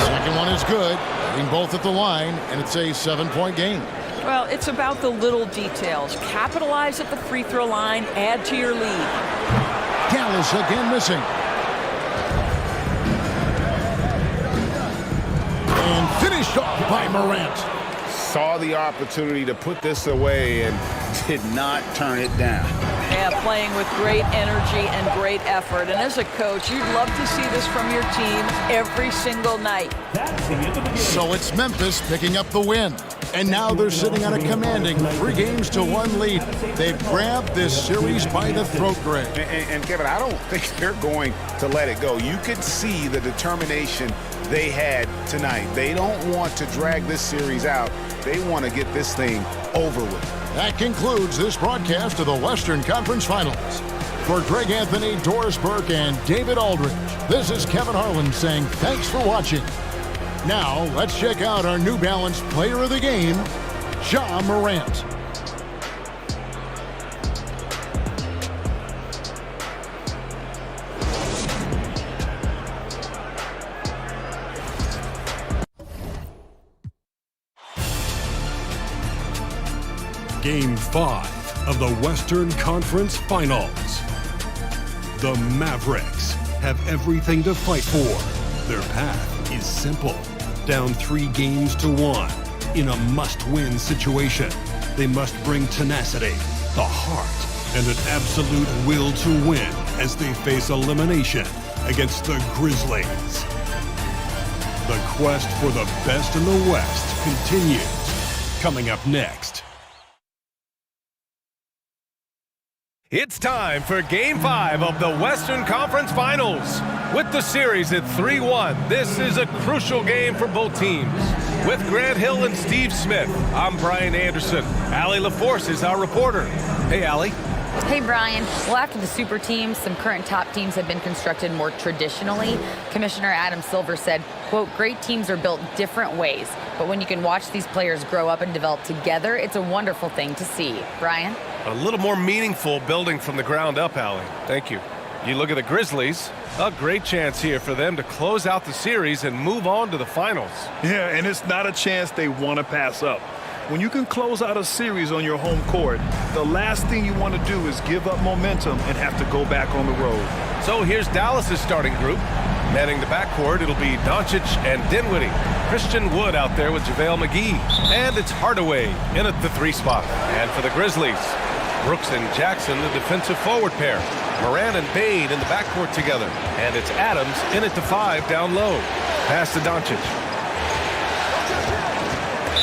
Second one is good. Hitting both at the line, and it's a 7-point game. Well, it's about the little details. Capitalize at the free throw line, add to your lead. Dallas again missing. And finished off by Morant. Saw the opportunity to put this away and did not turn it down. Yeah, playing with great energy and great effort. And as a coach, you'd love to see this from your team every single night. So it's Memphis picking up the win. And now they're sitting on a commanding 3-1 lead. They've grabbed this series by the throat, Greg. And Kevin, I don't think they're going to let it go. You could see the determination they had tonight. They don't want to drag this series out. They want to get this thing over with. That concludes this broadcast of the Western Conference Finals. For Greg Anthony, Doris Burke, and David Aldridge, this is Kevin Harlan saying thanks for watching. Now, let's check out our New Balance Player of the Game, Ja Morant. Game 5 of the Western Conference Finals. The Mavericks have everything to fight for. Their path is simple. Down 3-1 in a must-win situation. They must bring tenacity, the heart, and an absolute will to win as they face elimination against the Grizzlies. The quest for the best in the West continues. Coming up next. It's time for Game 5 of the Western Conference Finals. With the series at 3-1, this is a crucial game for both teams. With Grant Hill and Steve Smith, I'm Brian Anderson. Allie LaForce is our reporter. Hey, Allie. Hey, Brian. Well, after the super teams, some current top teams have been constructed more traditionally. Commissioner Adam Silver said, quote, great teams are built different ways, but when you can watch these players grow up and develop together, it's a wonderful thing to see. Brian? A little more meaningful building from the ground up, Allie. Thank you. You look at the Grizzlies, a great chance here for them to close out the series and move on to the finals. Yeah, and it's not a chance they want to pass up. When you can close out a series on your home court, the last thing you want to do is give up momentum and have to go back on the road. So here's Dallas's starting group. Manning the backcourt, it'll be Doncic and Dinwiddie. Christian Wood out there with JaVale McGee. And it's Hardaway in at the 3 spot. And for the Grizzlies, Brooks and Jackson, the defensive forward pair. Moran and Bane in the backcourt together. And it's Adams in at the 5 down low. Pass to Doncic.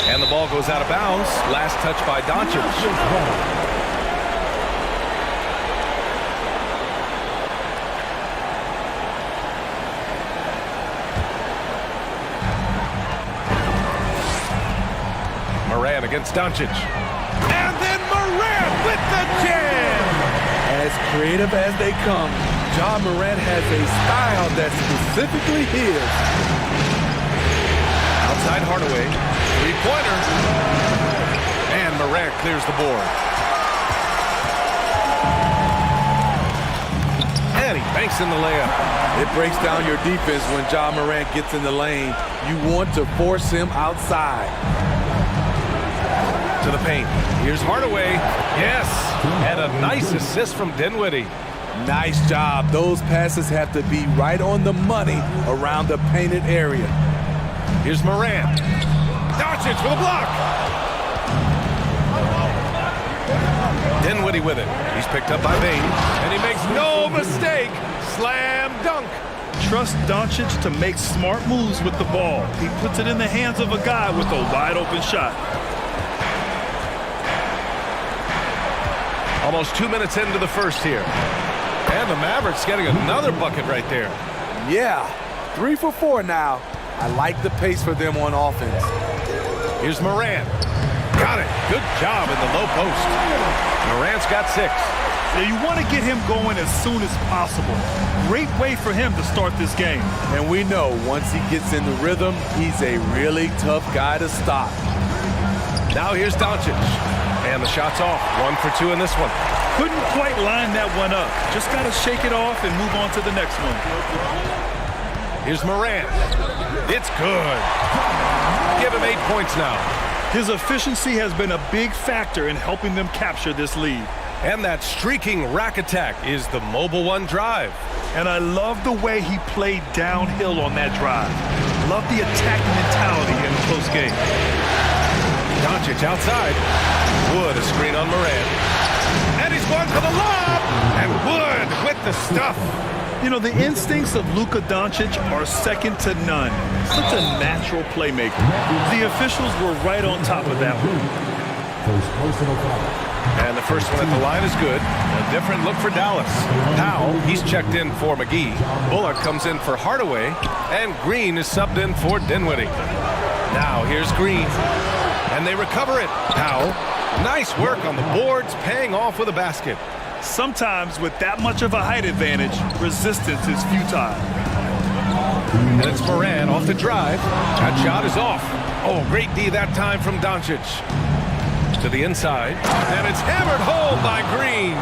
And the ball goes out of bounds. Last touch by Doncic. Moran against Doncic. And then Moran with the jam! As creative as they come, Ja Morant has a style that's specifically his. Outside Hardaway. Three-pointer. And Morant clears the board. And he banks in the layup. It breaks down your defense when Ja Morant gets in the lane. You want to force him outside. To the paint. Here's Hardaway. Yes. And a nice assist from Dinwiddie. Nice job. Those passes have to be right on the money around the painted area. Here's Morant. Doncic with a block. Dinwiddie with it. He's picked up by Bane. And he makes no mistake. Slam dunk. Trust Doncic to make smart moves with the ball. He puts it in the hands of a guy with a wide open shot. Almost 2 minutes into the first here. And the Mavericks getting another bucket right there. Yeah, 3 for 4 now. I like the pace for them on offense. Here's Morant. Got it. Good job in the low post. Morant's got 6. Yeah, you want to get him going as soon as possible. Great way for him to start this game. And we know once he gets in the rhythm, he's a really tough guy to stop. Now here's Doncic. And the shot's off. 1 for 2 in this one. Couldn't quite line that one up. Just got to shake it off and move on to the next one. Here's Morant. It's good. Give him 8 points now. His efficiency has been a big factor in helping them capture this lead. And that streaking rack attack is the Mobile One drive. And I love the way he played downhill on that drive. Love the attacking mentality in a close game. Doncic outside. Wood, a screen on Morant. And he's going for the lob. And Wood with the stuff. You know, the instincts of Luka Doncic are second to none. Such a natural playmaker. The officials were right on top of that one. And the first one at the line is good. A different look for Dallas. Powell, he's checked in for McGee. Bullock comes in for Hardaway. And Green is subbed in for Dinwiddie. Now here's Green. And they recover it. Powell, nice work on the boards, paying off with a basket. Sometimes with that much of a height advantage, resistance is futile. And it's Morant off the drive. That shot is off. Oh, great D that time from Doncic. To the inside. And it's hammered home by Green.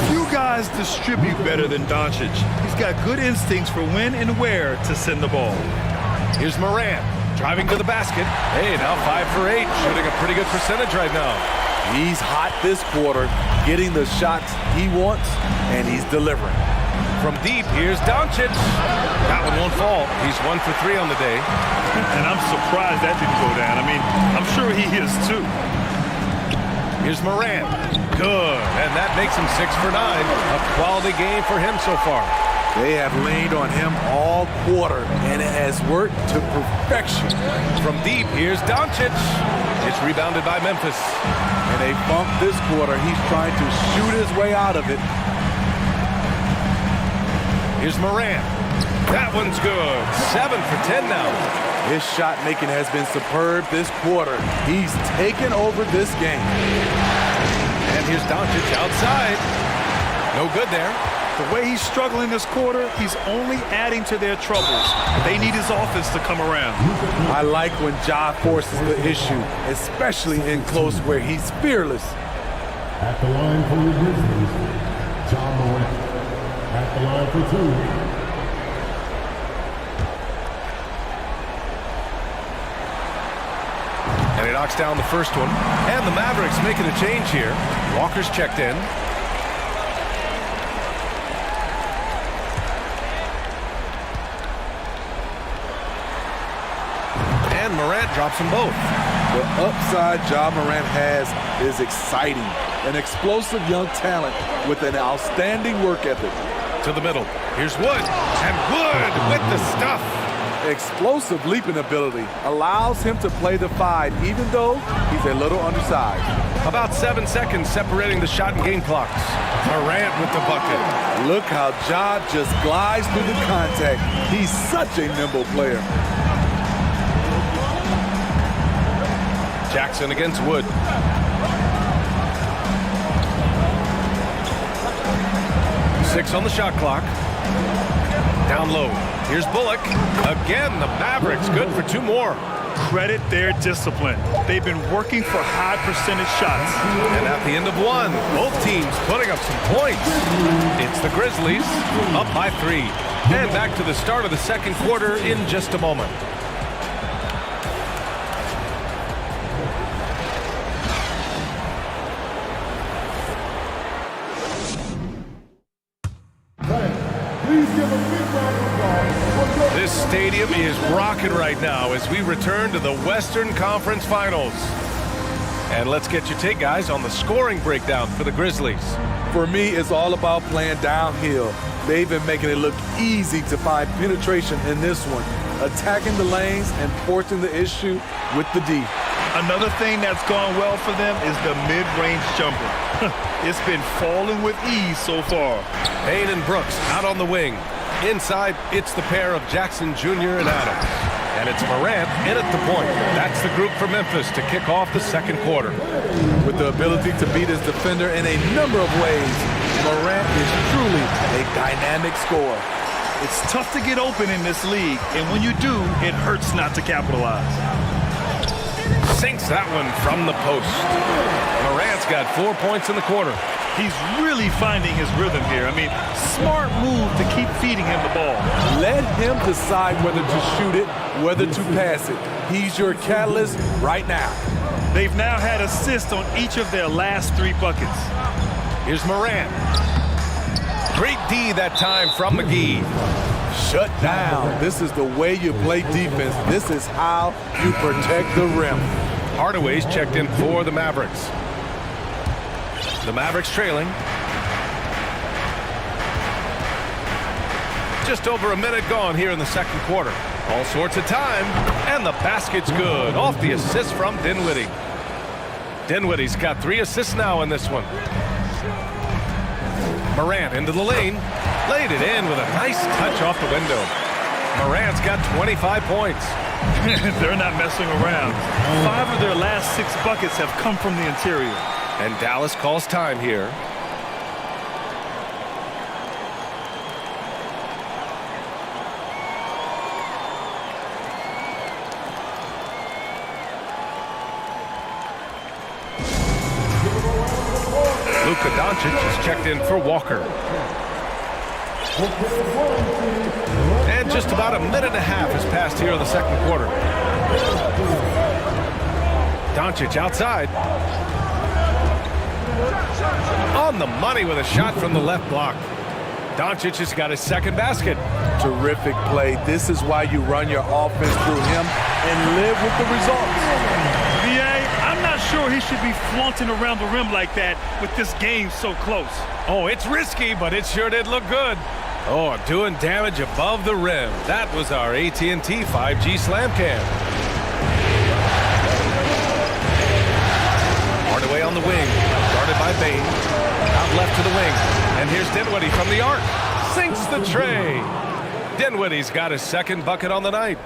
Few guys distribute better than Doncic. He's got good instincts for when and where to send the ball. Here's Morant. Driving to the basket. Hey, now 5 for 8. Shooting a pretty good percentage right now. He's hot this quarter, getting the shots he wants, and he's delivering. From deep, here's Doncic. That one won't fall. He's 1 for 3 on the day. And I'm surprised that didn't go down. I mean, I'm sure he is too. Here's Morant. Good. And that makes him 6 for 9. A quality game for him so far. They have leaned on him all quarter, and it has worked to perfection. From deep, here's Doncic. It's rebounded by Memphis. And they bumped this quarter. He's trying to shoot his way out of it. Here's Morant. That one's good. 7 for 10 now. His shot making has been superb this quarter. He's taken over this game. And here's Doncic outside. No good there. The way he's struggling this quarter, he's only adding to their troubles. They need his offense to come around. I like when Ja forces the issue, especially in close where he's fearless. At the line for the Grizzlies, Ja Morant. At the line for 2. And he knocks down the first one. And the Mavericks making a change here. Walker's checked in. And Morant drops them both. The upside Ja Morant has is exciting. An explosive young talent with an outstanding work ethic. To the middle. Here's Wood. And Wood with the stuff. Explosive leaping ability allows him to play the 5 even though he's a little undersized. About 7 seconds separating the shot and game clocks. Morant with the bucket. Look how Ja just glides through the contact. He's such a nimble player. Jackson against Wood. Six on the shot clock. Down low. Here's Bullock. Again, the Mavericks good for 2 more. Credit their discipline. They've been working for high percentage shots. And at the end of 1, both teams putting up some points. It's the Grizzlies up by 3. And back to the start of the second quarter in just a moment. This stadium is rocking right now as we return to the Western Conference Finals. And let's get your take, guys, on the scoring breakdown for the Grizzlies. For me, it's all about playing downhill. They've been making it look easy to find penetration in this one, attacking the lanes and forcing the issue with the D. Another thing that's gone well for them is the mid-range jumper. It's been falling with ease so far. Payne and Brooks out on the wing. Inside, it's the pair of Jackson Jr. and Adams. And it's Morant in at the point. That's the group for Memphis to kick off the second quarter. With the ability to beat his defender in a number of ways, Morant is truly a dynamic scorer. It's tough to get open in this league, and when you do, it hurts not to capitalize. Sinks that one from the post. Morant's got 4 points in the quarter. He's really finding his rhythm here. I mean, smart move to keep feeding him the ball. Let him decide whether to shoot it, whether to pass it. He's your catalyst right now. They've now had assists on each of their last 3 buckets. Here's Morant. Great D that time from McGee. Shut down. This is the way you play defense. This is how you protect the rim. Hardaway's checked in for the Mavericks. The Mavericks trailing. Just over a minute gone here in the second quarter. All sorts of time, and the basket's good. Off the assist from Dinwiddie. Dinwiddie's got 3 assists now in this one. Morant into the lane. Laid it in with a nice touch off the window. Morant's got 25 points. They're not messing around. 5 of their last 6 buckets have come from the interior. And Dallas calls time here. Luka Doncic is checked in for Walker. And just about a minute and a half has passed here in the second quarter. Doncic outside. On the money with a shot from the left block. Doncic has got his second basket. Terrific play. This is why you run your offense through him and live with the results. I'm not sure he should be flaunting around the rim like that with this game so close. Oh, it's risky, but it sure did look good. Oh, doing damage above the rim. That was our AT&T 5G Slam Cam. Hardaway on the wing, guarded by Bane. Out left to the wing, and here's Dinwiddie from the arc. Sinks the tray. Dinwiddie's got his second bucket on the night.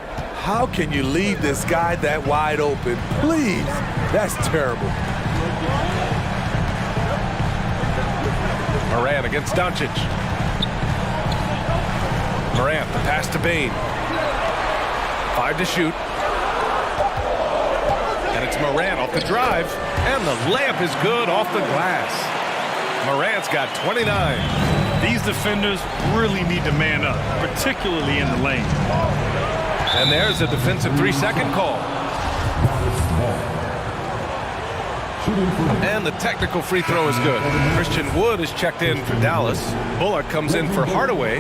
How can you leave this guy that wide open? Please, that's terrible. Morant against Doncic. Morant, the pass to Bane. 5 to shoot. And it's Morant off the drive. And the layup is good off the glass. Morant's got 29. These defenders really need to man up, particularly in the lane. And there's a defensive 3-second call. And the technical free throw is good. Christian Wood is checked in for Dallas. Bullock comes in for Hardaway.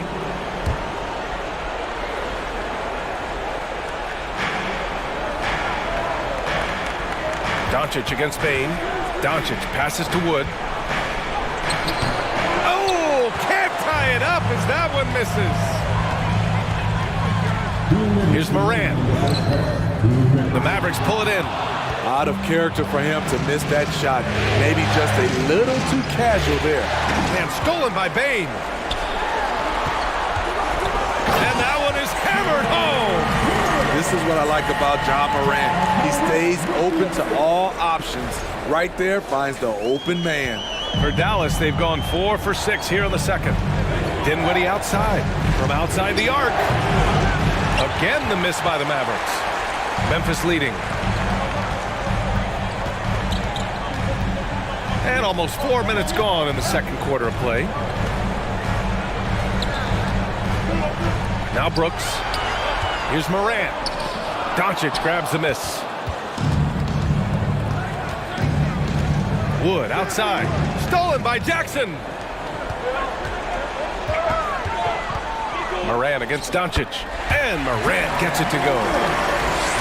Doncic against Bane. Doncic passes to Wood. Oh, can't tie it up as that one misses. Here's Morant. The Mavericks pull it in. Out of character for him to miss that shot. Maybe just a little too casual there. And stolen by Bane. And that one is hammered home. This is what I like about Ja Morant. He stays open to all options. Right there finds the open man. For Dallas, they've gone 4 for 6 here in the second. Dinwiddie outside. From outside the arc. Again, the miss by the Mavericks. Memphis leading. And almost 4 minutes gone in the second quarter of play. Now Brooks. Here's Morant. Doncic grabs the miss. Wood outside. Stolen by Jackson. Morant against Doncic. And Morant gets it to go.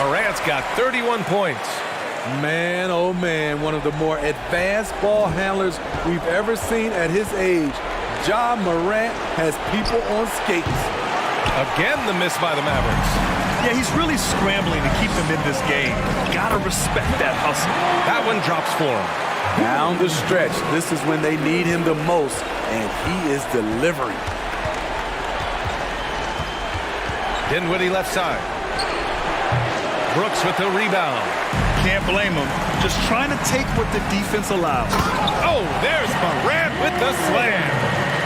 Morant's got 31 points. Man, oh man, one of the more advanced ball handlers we've ever seen at his age. Ja Morant has people on skates. Again, the miss by the Mavericks. Yeah, he's really scrambling to keep them in this game. Gotta respect that hustle. That one drops for him. Down the stretch, this is when they need him the most, and he is delivering. Dinwiddie left side. Brooks with the rebound. Can't blame him. just trying to take what the defense allows. Oh, there's Morant with the slam.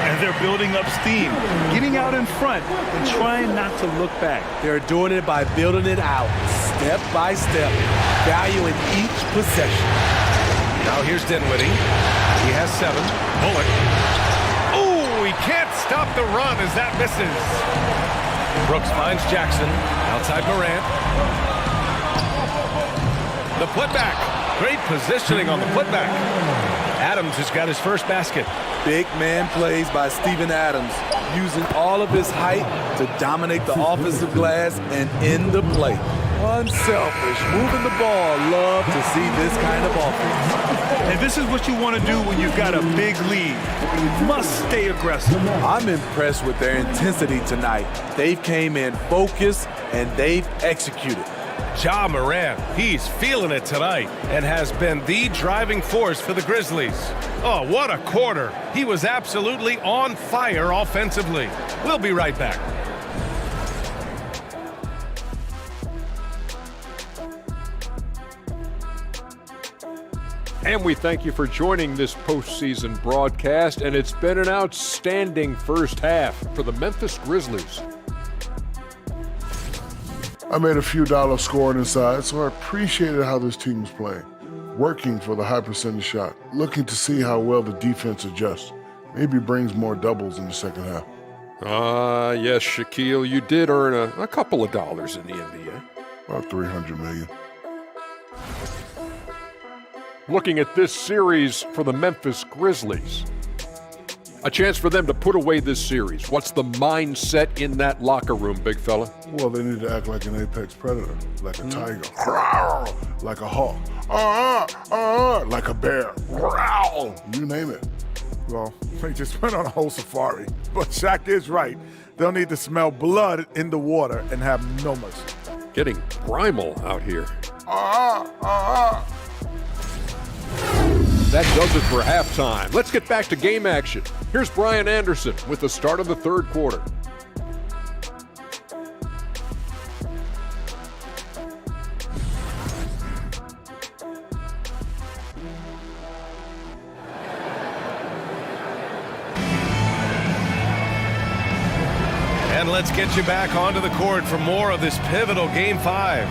And they're building up steam, getting out in front and trying not to look back. They're doing it by building it out, step by step, valuing each possession. Now here's Dinwiddie. He has 7. Bullock. Oh, he can't stop the run as that misses. Brooks finds Jackson. Outside Morant. The putback. Great positioning on the putback. Adams has got his first basket. Big man plays by Steven Adams, using all of his height to dominate the offensive glass and end the play. Unselfish, moving the ball. Love to see this kind of offense. And this is what you want to do when you've got a big lead. You must stay aggressive. I'm impressed with their intensity tonight. They've came in focused and they've executed. Ja Morant, he's feeling it tonight and has been the driving force for the Grizzlies. Oh, what a quarter. He was absolutely on fire offensively. We'll be right back. And we thank you for joining this postseason broadcast, and it's been an outstanding first half for the Memphis Grizzlies. I made a few dollars scoring inside, so I appreciated how this team was playing. Working for the high percentage shot, looking to see how well the defense adjusts. Maybe brings more doubles in the second half. Yes, Shaquille, you did earn a couple of dollars in the NBA. About $300 million. Looking at this series for the Memphis Grizzlies, a chance for them to put away this series. What's the mindset in that locker room, big fella? Well, they need to act like an apex predator, like a tiger, like a hawk, like a bear, you name it. Well, they just went on a whole safari. But Shaq is right. They'll need to smell blood in the water and have no mercy. Getting primal out here. That does it for halftime. Let's get back to game action. Here's Brian Anderson with the start of the third quarter. And let's get you back onto the court for more of this pivotal Game 5.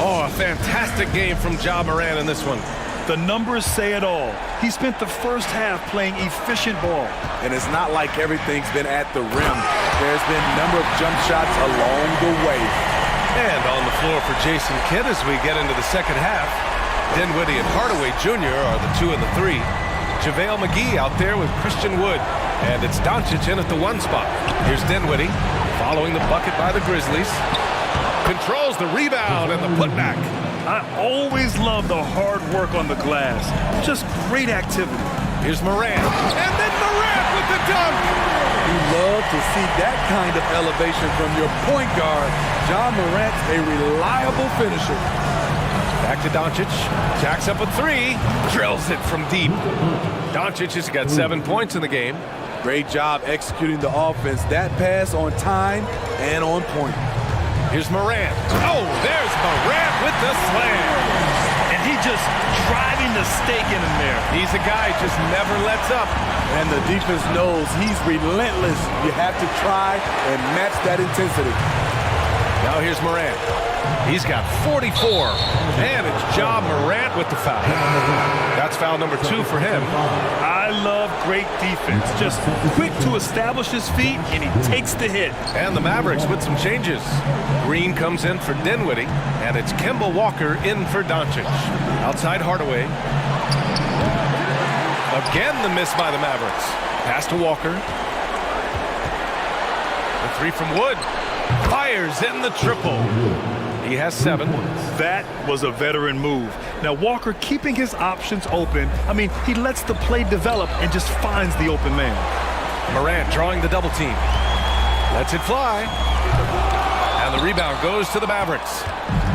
Oh, a fantastic game from Ja Morant in this one. The numbers say it all. He spent the first half playing efficient ball. And it's not like everything's been at the rim. There's been a number of jump shots along the way. And on the floor for Jason Kidd as we get into the second half. Dinwiddie and Hardaway Jr. are the 2 and the 3. JaVale McGee out there with Christian Wood. And it's Doncic in at the 1 spot. Here's Dinwiddie following the bucket by the Grizzlies. Controls the rebound and the putback. I always love the hard work on the glass. Just great activity. Here's Morant. And then Morant with the dunk. You love to see that kind of elevation from your point guard. Ja Morant's a reliable finisher. Back to Doncic. Jacks up a 3. Drills it from deep. Doncic has got 7 points in the game. Great job executing the offense. That pass on time and on point. Here's Morant. Oh, there's Morant with the slam. And he just driving the stake in him there. He's a guy who just never lets up. And the defense knows he's relentless. You have to try and match that intensity. Now here's Morant. He's got 44. And it's Ja Morant with the foul. That's foul number 2 for him. I love great defense. Just quick to establish his feet, and he takes the hit. And the Mavericks with some changes. Green comes in for Dinwiddie, and it's Kemba Walker in for Doncic. Outside Hardaway. Again the miss by the Mavericks. Pass to Walker. The 3 from Wood. Fires in the triple. He has 7. That was a veteran move. Now Walker keeping his options open. I mean, he lets the play develop and just finds the open man. Morant drawing the double team. Lets it fly. And the rebound goes to the Mavericks.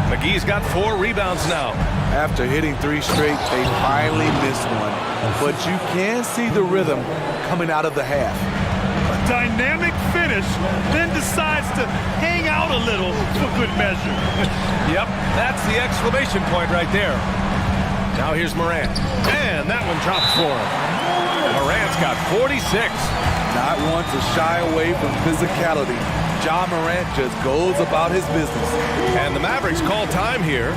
McGee's got 4 rebounds now. After hitting 3 straight, they finally missed one. But you can see the rhythm coming out of the half. Dynamic finish, then decides to hang out a little for good measure. Yep, that's the exclamation point right there. Now here's Morant. And that one drops for him. Morant's got 46. Not one to shy away from physicality. Ja Morant just goes about his business. And the Mavericks call time here.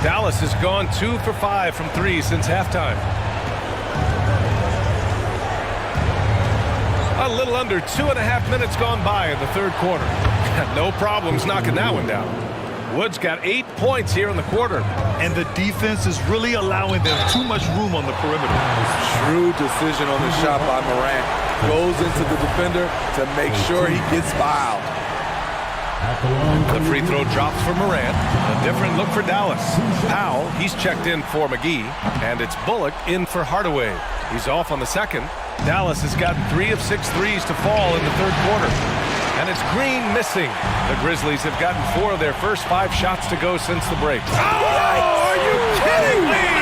Dallas has gone 2 for 5 from 3 since halftime. A little under 2.5 minutes gone by in the third quarter. No problems knocking that one down. Wood's got 8 points here in the quarter. And the defense is really allowing them too much room on the perimeter. Shrewd decision on the shot by Morant. Goes into the defender to make sure he gets fouled. The free throw drops for Morant. A different look for Dallas. Powell, he's checked in for McGee. And it's Bullock in for Hardaway. He's off on the second. Dallas has gotten 3 of 6 threes to fall in the third quarter. And it's Green missing. The Grizzlies have gotten 4 of their first 5 shots to go since the break. Oh, are you kidding me?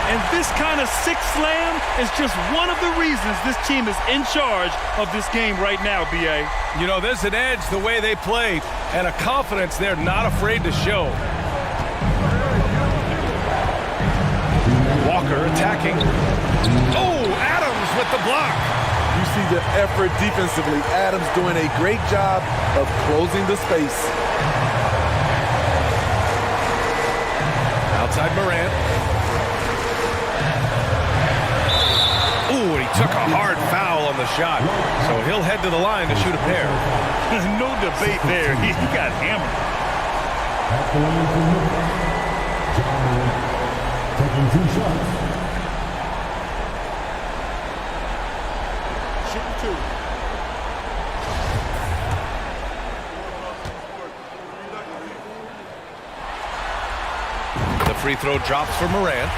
And this kind of six slam is just one of the reasons this team is in charge of this game right now, B.A. You know, there's an edge the way they play and a confidence they're not afraid to show. Walker attacking. Oh, Adams with the block. You see the effort defensively. Adams doing a great job of closing the space. Outside Morant. Ooh, and he took a hard foul on the shot. So he'll head to the line to shoot a pair. No debate there. He got hammered. Taking 2 shots. Shooting 2. The free throw drops for Morant.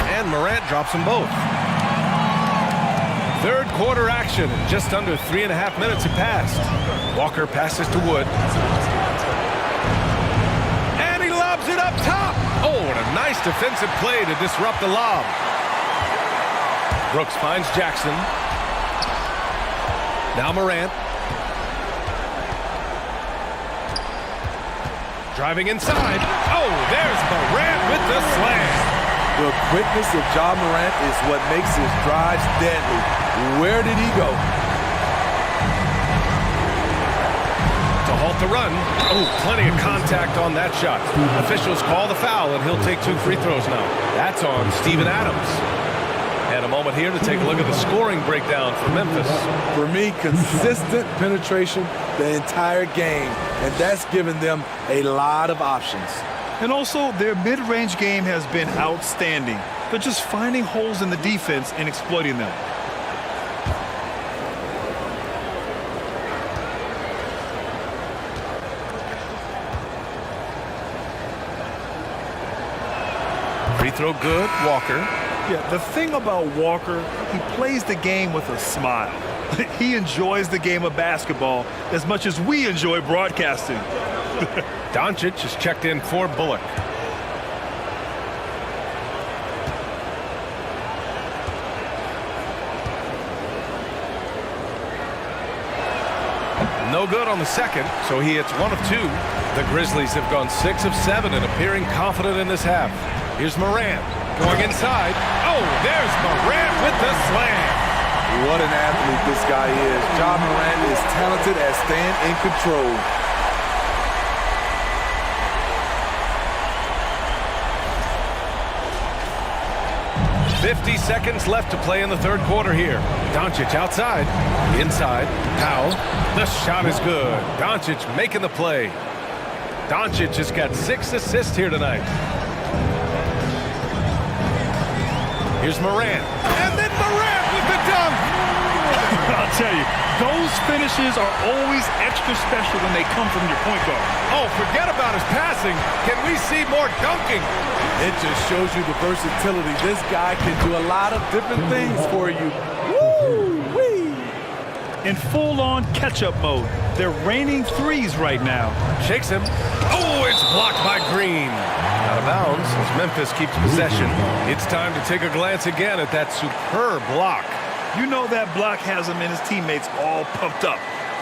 And Morant drops them both. Third quarter action. Just under 3.5 minutes have passed. Walker passes to Wood. And he lobs it up top. Oh, and a nice defensive play to disrupt the lob. Brooks finds Jackson. Now Morant. Driving inside. Oh, there's Morant with the slam. The quickness of Ja Morant is what makes his drives deadly. Where did he go? To halt the run. Oh, plenty of contact on that shot. Officials call the foul, and he'll take 2 free throws now. That's on Steven Adams. And a moment here to take a look at the scoring breakdown for Memphis. For me, consistent penetration the entire game, and that's given them a lot of options. And also, their mid-range game has been outstanding. They're just finding holes in the defense and exploiting them. Free throw good, Walker. Yeah, the thing about Walker, he plays the game with a smile. He enjoys the game of basketball as much as we enjoy broadcasting. Doncic is checked in for Bullock. No good on the second, so he hits 1 of 2. The Grizzlies have gone 6 of 7 and appearing confident in this half. Here's Morant going inside. Oh, there's Morant with the slam. What an athlete this guy is. Ja Morant is talented at staying in control. 50 seconds left to play in the third quarter here. Doncic outside. Inside. Powell. The shot is good. Doncic making the play. Doncic has got 6 assists here tonight. Here's Morant. And then Morant with the dunk. I'll tell you, those finishes are always extra special when they come from your point guard. Oh, forget about his passing. Can we see more dunking? It just shows you the versatility. This guy can do a lot of different things for you. Woo-wee! In full-on catch-up mode, they're raining threes right now. Shakes him. Oh, it's blocked by Green. Out of bounds as Memphis keeps possession. It's time to take a glance again at that superb block. You know that block has him and his teammates all pumped up.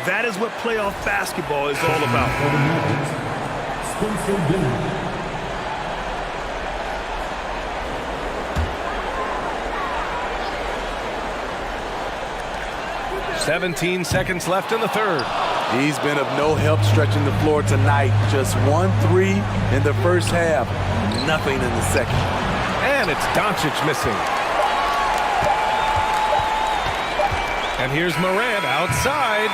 That is what playoff basketball is all about. Spencer Dinwiddie. 17 seconds left in the third. He's been of no help stretching the floor tonight. Just 1 3 in the first half. Nothing in the second. And it's Doncic missing. And here's Morant outside.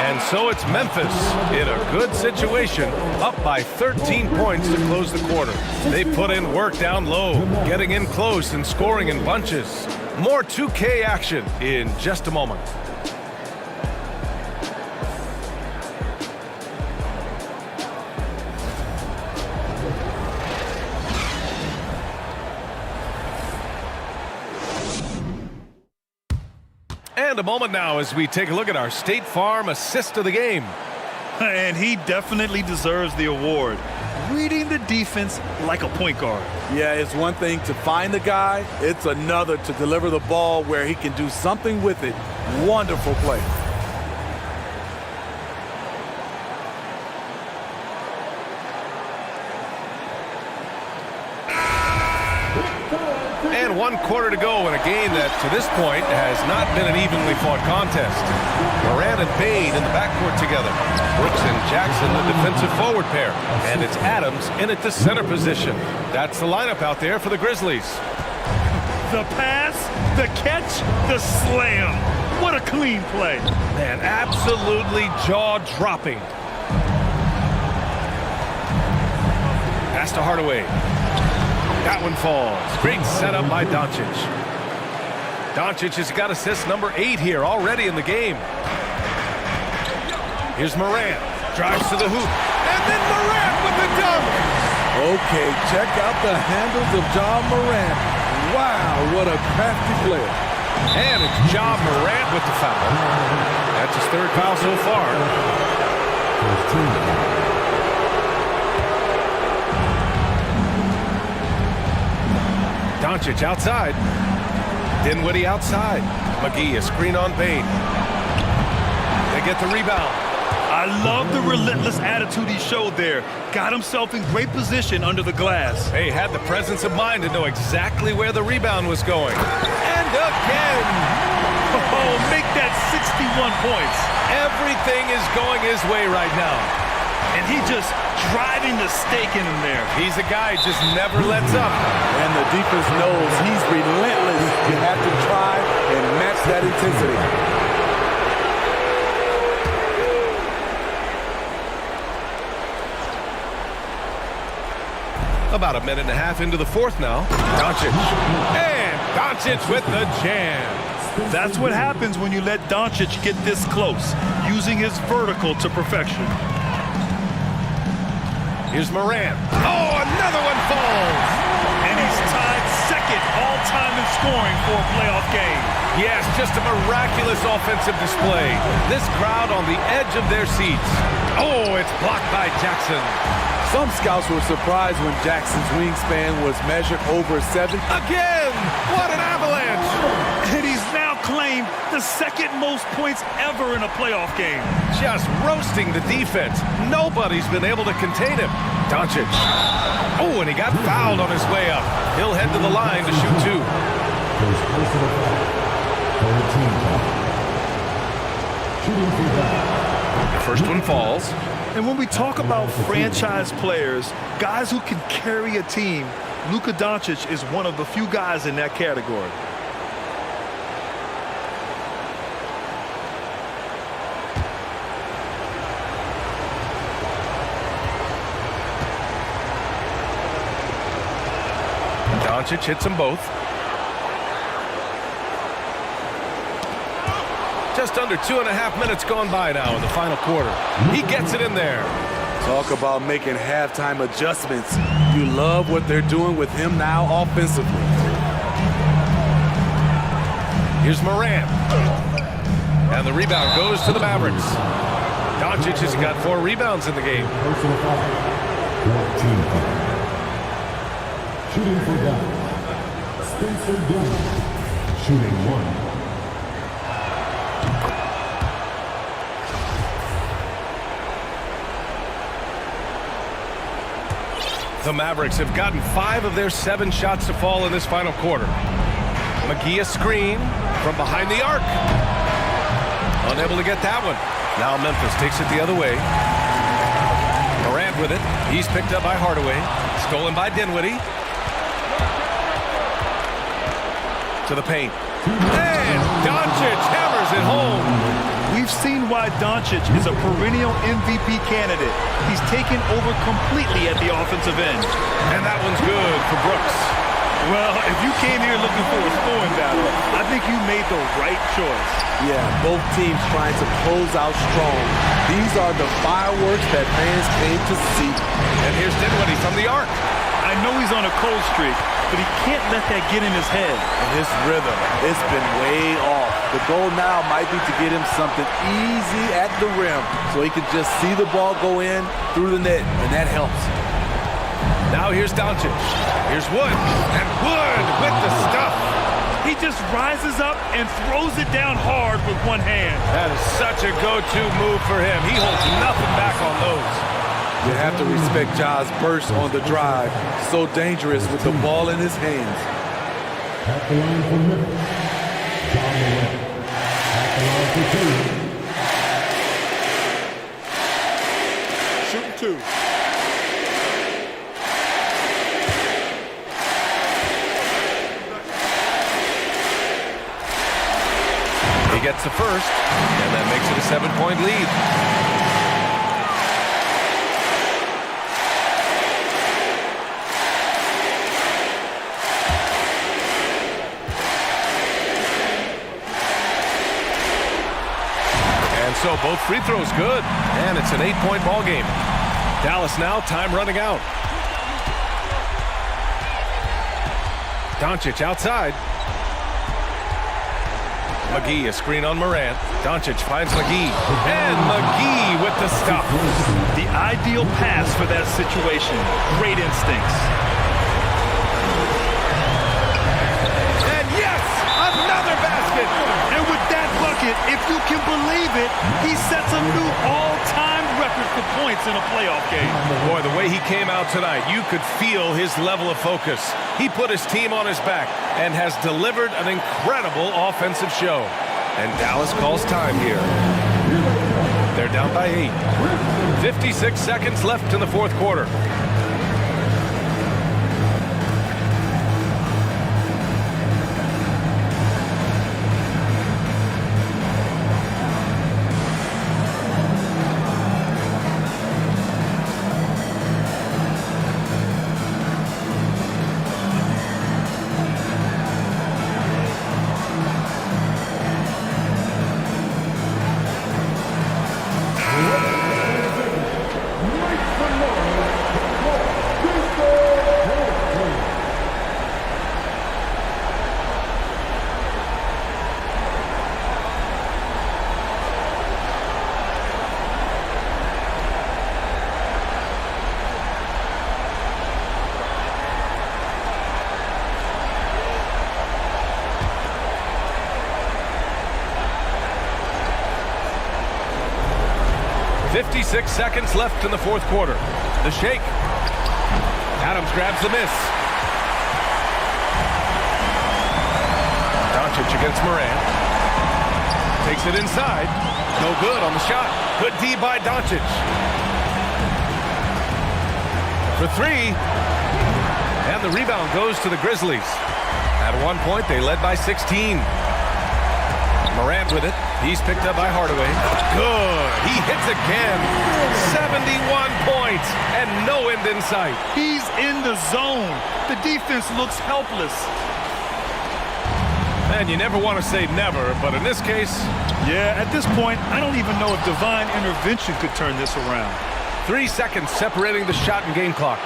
And so it's Memphis in a good situation, up by 13 points to close the quarter. They put in work down low, getting in close and scoring in bunches. More 2K action in just a moment. And a moment now as we take a look at our State Farm assist of the game. And he definitely deserves the award. Reading the defense like a point guard. Yeah, it's one thing to find the guy. It's another to deliver the ball where he can do something with it. Wonderful play. And 1 quarter to go in a game that, to this point, has not been an evenly fought contest. Morant and Bane in the backcourt together. Brooks and Jackson, the defensive forward pair. And it's Adams in at the center position. That's the lineup out there for the Grizzlies. The pass, the catch, the slam. What a clean play. Man, absolutely jaw-dropping. Pass to Hardaway. That one falls. Great setup by Doncic. Doncic has got assist number 8 here already in the game. Here's Morant. Drives to the hoop. And then Morant with the dunk. Okay, check out the handles of Ja Morant. Wow, what a crafty player. And it's Ja Morant with the foul. That's his 3rd foul so far. Doncic outside. Dinwiddie outside. McGee a screen on Bane. They get the rebound. I love the relentless attitude he showed there. Got himself in great position under the glass. He had the presence of mind to know exactly where the rebound was going. And again. Oh, make that 61 points. Everything is going his way right now. And he just driving the stake in him there. He's a guy who just never lets up. And the defense knows he's relentless. You have to try and match that intensity. About a minute and a half into the fourth now. Doncic. And Doncic with the jam. That's what happens when you let Doncic get this close, using his vertical to perfection. Here's Morant. Oh, another one falls. And he's tied 2nd all-time in scoring for a playoff game. Yes, just a miraculous offensive display. This crowd on the edge of their seats. Oh, it's blocked by Jackson. Some scouts were surprised when Jackson's wingspan was measured over 7. Again! What an avalanche! And he's now claimed the 2nd most points ever in a playoff game. Just roasting the defense. Nobody's been able to contain him. Doncic. Oh, and he got fouled on his way up. He'll head to the line to shoot 2. The first one falls. And when we talk about franchise players, guys who can carry a team, Luka Doncic is one of the few guys in that category. Doncic hits them both. Just under 2.5 minutes gone by now in the final quarter. He gets it in there. Talk about making halftime adjustments. You love what they're doing with him now offensively. Here's Morant. And the rebound goes to the Mavericks. Doncic has got 4 rebounds in the game. Shooting for Dallas, Spencer Dinwiddie. Shooting 1. The Mavericks have gotten 5 of their 7 shots to fall in this final quarter. McGee a screen from behind the arc. Unable to get that one. Now Memphis takes it the other way. Morant with it. He's picked up by Hardaway. Stolen by Dinwiddie. To the paint. And Doncic hammers it home. We've seen why Doncic is a perennial MVP candidate. He's taken over completely at the offensive end. And that one's good for Brooks. Well, if you came here looking for a scoring battle, I think you made the right choice. Yeah, both teams trying to close out strong. These are the fireworks that fans came to see. And here's Dinwiddie from the arc. I know he's on a cold streak, but he can't let that get in his head. And his rhythm, it's been way off. The goal now might be to get him something easy at the rim so he can just see the ball go in through the net, and that helps. Now here's Doncic. Here's Wood, and Wood with the stuff. He just rises up and throws it down hard with one hand. That is such a go-to move for him. He holds nothing back on those. You have to respect Ja's burst on the drive. So dangerous with the ball in his hands. At the line for Memphis, Ja Morant. At the line for 2. Shooting 2. He gets the first, and that makes it a 7-point lead. So both free throws good, and it's an 8-point ball game. Dallas now, time running out. Doncic outside. McGee a screen on Morant. Doncic finds McGee, and McGee with the stop. The ideal pass for that situation. Great instincts. And yes, another basket. And with that bucket, if you can believe it, he sets a new all-time record for points in a playoff game. Boy, the way he came out tonight, you could feel his level of focus. He put his team on his back and has delivered an incredible offensive show. And Dallas calls time here. They're down by 8. 56 seconds left in the fourth quarter. .56 seconds left in the fourth quarter. The shake. Adams grabs the miss. Doncic against Morant. Takes it inside. No good on the shot. Good D by Doncic. For 3. And the rebound goes to the Grizzlies. At one point, they led by 16. Morant with it. He's picked up by Hardaway. Good. He hits again. 71 points and no end in sight. He's in the zone. The defense looks helpless. And you never want to say never, but in this case... Yeah, at this point, I don't even know if divine intervention could turn this around. 3 seconds separating the shot and game clock.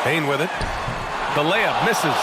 Payne with it. The layup misses.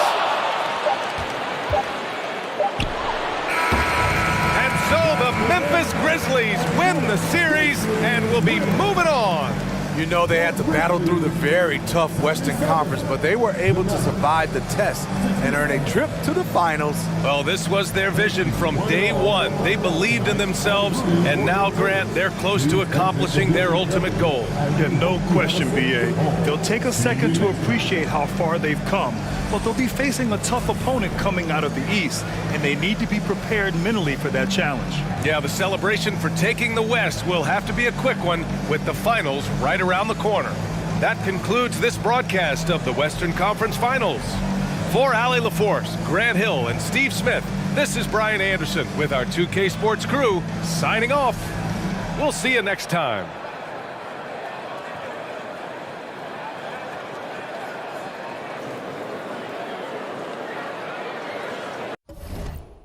And so the Memphis Grizzlies win the series and will be moving on. You know they had to battle through the very tough Western Conference, but they were able to survive the test and earn a trip to the finals. Well, this was their vision from day one. They believed in themselves, and now, Grant, they're close to accomplishing their ultimate goal. Yeah, no question, B.A. They'll take a second to appreciate how far they've come, but they'll be facing a tough opponent coming out of the East, and they need to be prepared mentally for that challenge. Yeah, the celebration for taking the West will have to be a quick one with the finals right around the corner. That concludes this broadcast of the Western Conference Finals. For Allie LaForce, Grant Hill, and Steve Smith, this is Brian Anderson with our 2K Sports crew signing off. We'll see you next time.